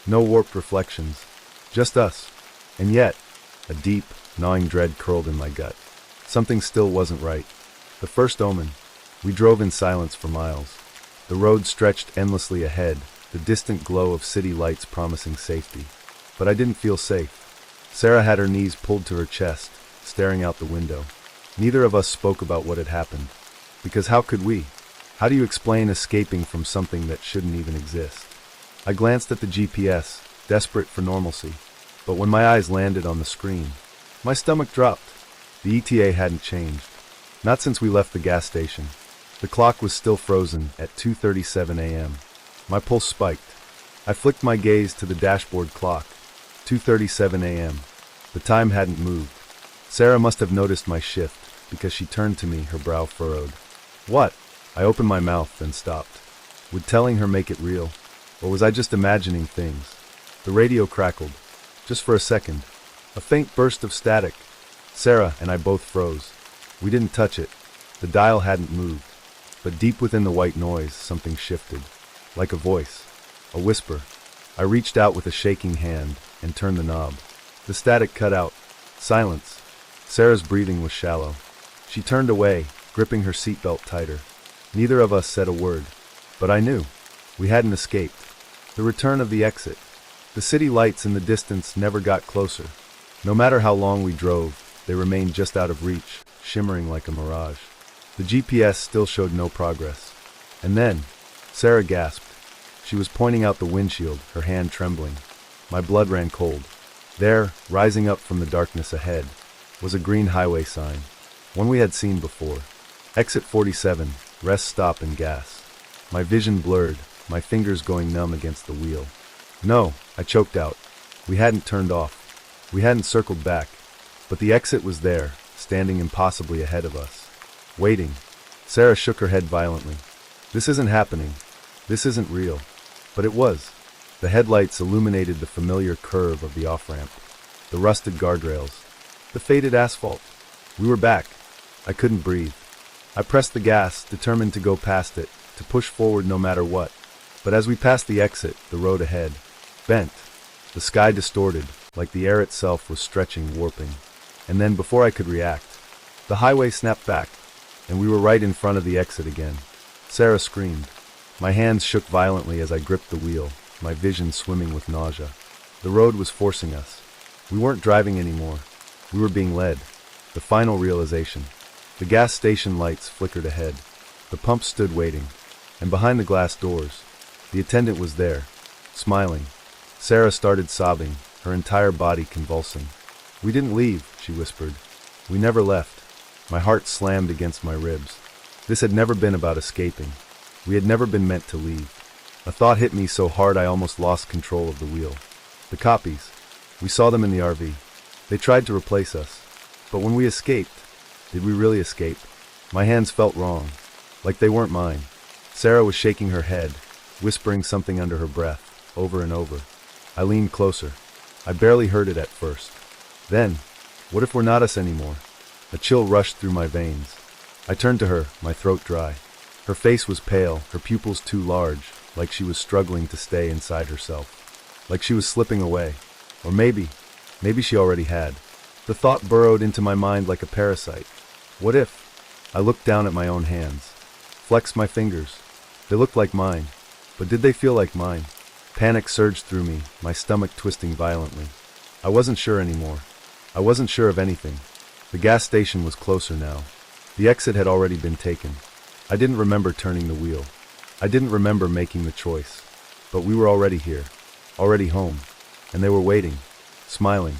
No warped reflections. Just us. And yet, a deep, gnawing dread curled in my gut. Something still wasn't right. The first omen. We drove in silence for miles. The road stretched endlessly ahead, the distant glow of city lights promising safety. But I didn't feel safe. Sarah had her knees pulled to her chest, staring out the window. Neither of us spoke about what had happened. Because how could we? How do you explain escaping from something that shouldn't even exist? I glanced at the GPS, desperate for normalcy. But when my eyes landed on the screen, my stomach dropped. The ETA hadn't changed. Not since we left the gas station. The clock was still frozen at 2:37 a.m. My pulse spiked. I flicked my gaze to the dashboard clock. 2:37 a.m. The time hadn't moved. Sarah must have noticed my shift, because she turned to me, her brow furrowed. What? I opened my mouth, then stopped. Would telling her make it real? Or was I just imagining things? The radio crackled. Just for a second. A faint burst of static. Sarah and I both froze. We didn't touch it. The dial hadn't moved. But deep within the white noise, something shifted. Like a voice. A whisper. I reached out with a shaking hand and turned the knob. The static cut out. Silence. Sarah's breathing was shallow. She turned away, gripping her seatbelt tighter. Neither of us said a word. But I knew. We hadn't escaped. The return of the exit. The city lights in the distance never got closer. No matter how long we drove, they remained just out of reach, shimmering like a mirage. The GPS still showed no progress. And then, Sarah gasped. She was pointing out the windshield, her hand trembling. My blood ran cold. There, rising up from the darkness ahead, was a green highway sign, one we had seen before. Exit 47, rest stop and gas. My vision blurred, my fingers going numb against the wheel. No, I choked out. We hadn't turned off. We hadn't circled back. But the exit was there, standing impossibly ahead of us. Waiting. Sarah shook her head violently. This isn't happening. This isn't real. But it was. The headlights illuminated the familiar curve of the off-ramp. The rusted guardrails. The faded asphalt. We were back. I couldn't breathe. I pressed the gas, determined to go past it, to push forward no matter what. But as we passed the exit, the road ahead bent. The sky distorted, like the air itself was stretching, warping. And then, before I could react, the highway snapped back, and we were right in front of the exit again. Sarah screamed. My hands shook violently as I gripped the wheel, my vision swimming with nausea. The road was forcing us. We weren't driving anymore. We were being led. The final realization. The gas station lights flickered ahead. The pump stood waiting. And behind the glass doors, the attendant was there, smiling. Sarah started sobbing, her entire body convulsing. "We didn't leave," she whispered. "We never left." My heart slammed against my ribs. This had never been about escaping. We had never been meant to leave. A thought hit me so hard I almost lost control of the wheel. The copies. We saw them in the RV. They tried to replace us. But when we escaped, did we really escape? My hands felt wrong, like they weren't mine. Sarah was shaking her head, whispering something under her breath, over and over. I leaned closer. I barely heard it at first. Then, what if we're not us anymore? A chill rushed through my veins. I turned to her, my throat dry. Her face was pale, her pupils too large, like she was struggling to stay inside herself. Like she was slipping away. Or maybe she already had. The thought burrowed into my mind like a parasite. What if? I looked down at my own hands. Flexed my fingers. They looked like mine. But did they feel like mine? Panic surged through me, my stomach twisting violently. I wasn't sure anymore. I wasn't sure of anything. The gas station was closer now. The exit had already been taken. I didn't remember turning the wheel. I didn't remember making the choice. But we were already here, already home, and they were waiting, smiling,